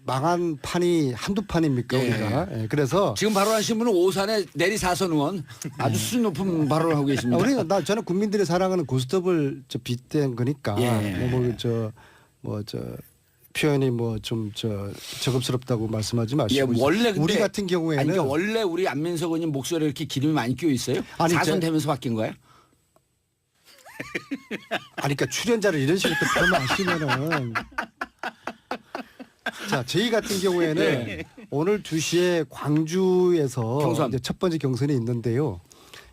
망한 판이 한두 판입니까 예. 우리가. 예, 그래서 지금 발언하신 분은 오산의 내리 사선 의원 아주 수준 높은 발언을 하고 계십니다. 저는 국민들이 사랑하는 고스톱을 빗댄 거니까 예. 표현이 뭐 좀 저급스럽다고 말씀하지 마시고. 예, 원래 근데 우리 같은 경우에는 아니, 그러니까 원래 우리 안민석 의원님 목소리에 이렇게 기름이 많이 끼어 있어요? 아니, 사선 되면서 바뀐 거예요? 아니 그러니까 출연자를 이런 식으로 또 표현하시면은 자 저희 같은 경우에는 오늘 2시에 광주에서 경선. 이제 첫 번째 경선이 있는데요.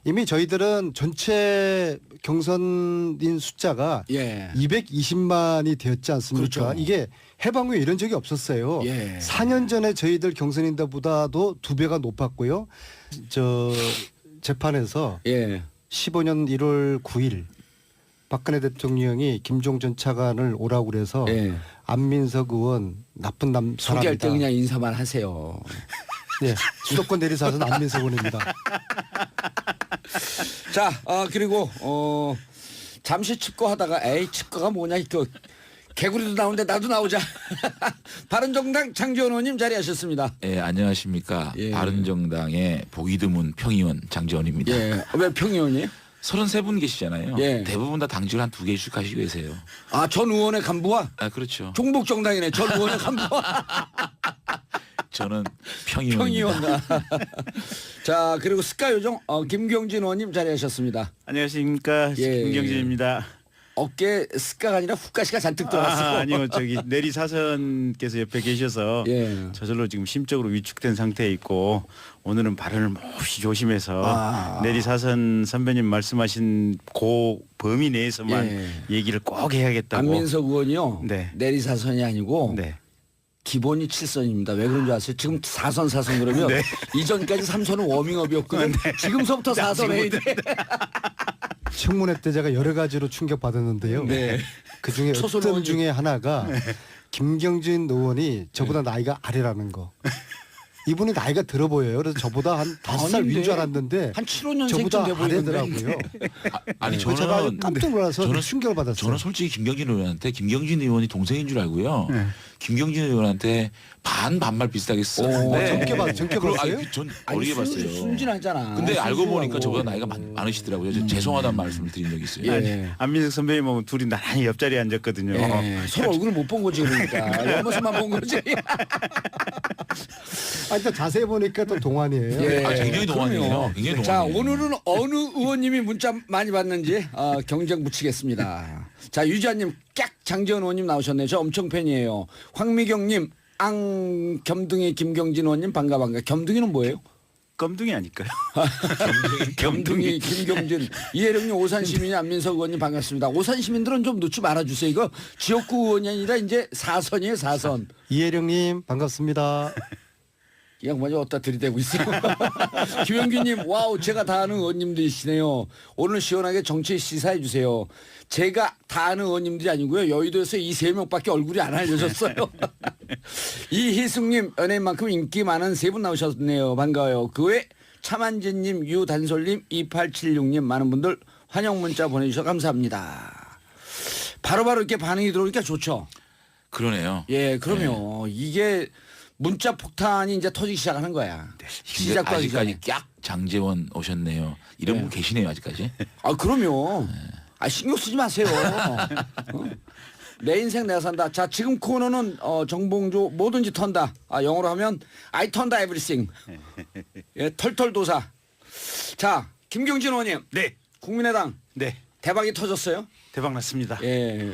이미 저희들은 전체 경선인 숫자가 예. 220만이 되었지 않습니까? 그렇죠. 이게 해방 후에 이런 적이 없었어요. 예. 4년 전에 저희들 경선인들보다도 2배가 높았고요. 저 재판에서 예. 15년 1월 9일 박근혜 대통령이 김종 전 차관을 오라고 그래서 예. 안민석 의원 나쁜 사람이다. 소개할 때 그냥 인사만 하세요. 네, 수도권 내리사선 안민석 의원입니다. 자, 그리고 잠시 칩거하다가 에이 칩거가 뭐냐 이거 개구리도 나오는데 나도 나오자. 바른정당 장지원 의원님 자리하셨습니다. 예, 안녕하십니까. 예. 바른정당의 보기 드문 평의원 장지원입니다. 예, 왜 평의원이에요? 33분 계시잖아요. 예. 대부분 다 당직을 한 2개씩 하시고 계세요. 아, 전 의원의 간부와 아 그렇죠. 종북정당이네. 전 의원의 간부와 저는 평의원입니다. 평의원. 자, 그리고 스카요정 김경진 의원님 자리하셨습니다. 안녕하십니까. 예. 김경진입니다. 어깨 스카가 아니라 후가시가 잔뜩 들어갔어. 아니요. 저기 내리사선께서 옆에 계셔서 예. 저절로 지금 심적으로 위축된 상태에 있고 오늘은 발언을 몹시 조심해서 내리사선 선배님 말씀하신 그 범위 내에서만 예. 얘기를 꼭 해야겠다고. 안민석 의원이요. 네. 내리사선이 아니고 네. 기본이 7선입니다. 왜 그런 줄 아세요? 지금 4선 그러면 네. 이전까지 3선은 워밍업이었거든. 지금서부터 4선 해야 돼. 청문회 때 제가 여러 가지로 충격받았는데요. 네. 그 중에 초선 어떤 의원님. 중에 하나가 김경진 의원이 저보다 나이가 아래라는 거. 이분이 나이가 들어 보여요. 그래서 저보다 한 5살 위인 줄 알았는데 한 7, 5년생 저보다 돼 보이는데. 아래더라고요. 아니 제가 깜짝 놀라서 충격을 받았어요. 저는 솔직히 김경진 의원한테 김경진 의원이 동생인 줄 알고요. 김경진 의원한테 반말 비슷하게 썼는데 젊게 봤어요? 전 아니, 어리게 봤어요. 순진하잖아. 근데 알고 보니까 순수하고. 저보다 나이가 많으시더라고요. 저 죄송하다는 말씀을 드린 적이 있어요. 예. 안민석 선배님하고 둘이 나란히 옆자리에 앉았거든요. 예. 서로 얼굴을 못 본 거지 그러니까. 옆모습만 본 거지. 아니, 또 자세히 보니까 또 동안이에요. 예. 아, 굉장히 동안이에요. 그럼요. 굉장히 자, 동안이에요. 오늘은 어느 의원님이 문자 많이 받는지 경쟁 붙이겠습니다. 자, 유지아님, 깍 장재원 의원님 나오셨네요. 저 엄청 팬이에요. 황미경님, 겸둥이 김경진 의원님 반가. 겸둥이는 뭐예요? 껌둥이 아닐까요? 겸둥이 김경진, 이혜령님, 오산 시민이 안민석 의원님 반갑습니다. 오산 시민들은 좀 놓지 말아주세요. 이거 지역구 의원이 아니라 이제 4선이에요, 4선. 이혜령님 반갑습니다. 이 양반이 어디다 들이대고 있어. 김영규님, 와우, 제가 다 아는 의원님들이시네요. 오늘 시원하게 정치 시사해 주세요. 제가 다 아는 의원님들이 아니고요. 여의도에서 이 3명밖에 얼굴이 안 알려졌어요. 이희숙님, 연예인만큼 인기 많은 3분 나오셨네요. 반가워요. 그 외 차만진님, 유단솔님, 2876님 많은 분들 환영 문자 보내주셔서 감사합니다. 바로바로 이렇게 반응이 들어오니까 좋죠. 그러네요. 예, 그럼요. 이게 문자 폭탄이 이제 터지기 시작하는 거야. 시작도 하기 전에. 아직까지 깍 장재원 오셨네요. 이런 분 계시네요 아직까지. 아, 그럼요. 아, 신경 쓰지 마세요. 내 인생 내가 산다. 자, 지금 코너는 정봉주 뭐든지 턴다. 아, 영어로 하면 I turned everything. 예, 털털도사. 자, 김경진 의원님. 네. 국민의당. 네. 대박이 터졌어요. 대박 났습니다. 예.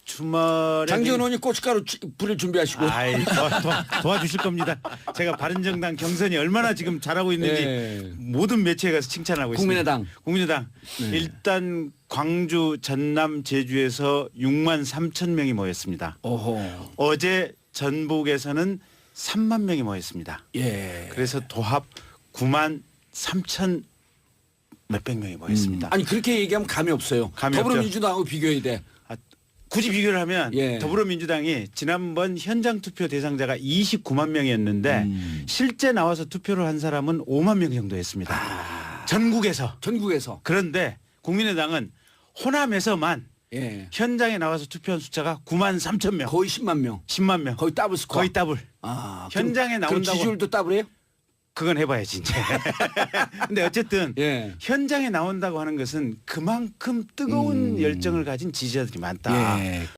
주말에 장지원 의원이 고춧가루 뿌릴 준비하시고. 아이, 도와주실 겁니다. 제가 바른정당 경선이 얼마나 지금 잘하고 있는지 예. 모든 매체에 가서 칭찬하고 국민의당. 있습니다. 국민의당. 일단 광주, 전남, 제주에서 6만 3천 명이 모였습니다. 오호. 어제 전북에서는 3만 명이 모였습니다. 예. 그래서 도합 9만 3천 몇백 명이 모였습니다. 아니, 그렇게 얘기하면 감이 없어요. 감이 더불어민주당하고 비교해야 돼. 굳이 비교를 하면 예. 더불어민주당이 지난번 현장 투표 대상자가 29만 명이었는데 실제 나와서 투표를 한 사람은 5만 명 정도 했습니다. 전국에서. 그런데 국민의당은 호남에서만 예. 현장에 나와서 투표한 숫자가 9만 3천 명. 거의 10만 명. 10만 명. 거의 더블 스코어. 거의 더블. 아, 현장에 그럼 나온다고. 지지율도 더블이에요? 그건 해봐야지 이제. 근데 어쨌든 예. 현장에 나온다고 하는 것은 그만큼 뜨거운 열정을 가진 지지자들이 많다. 예.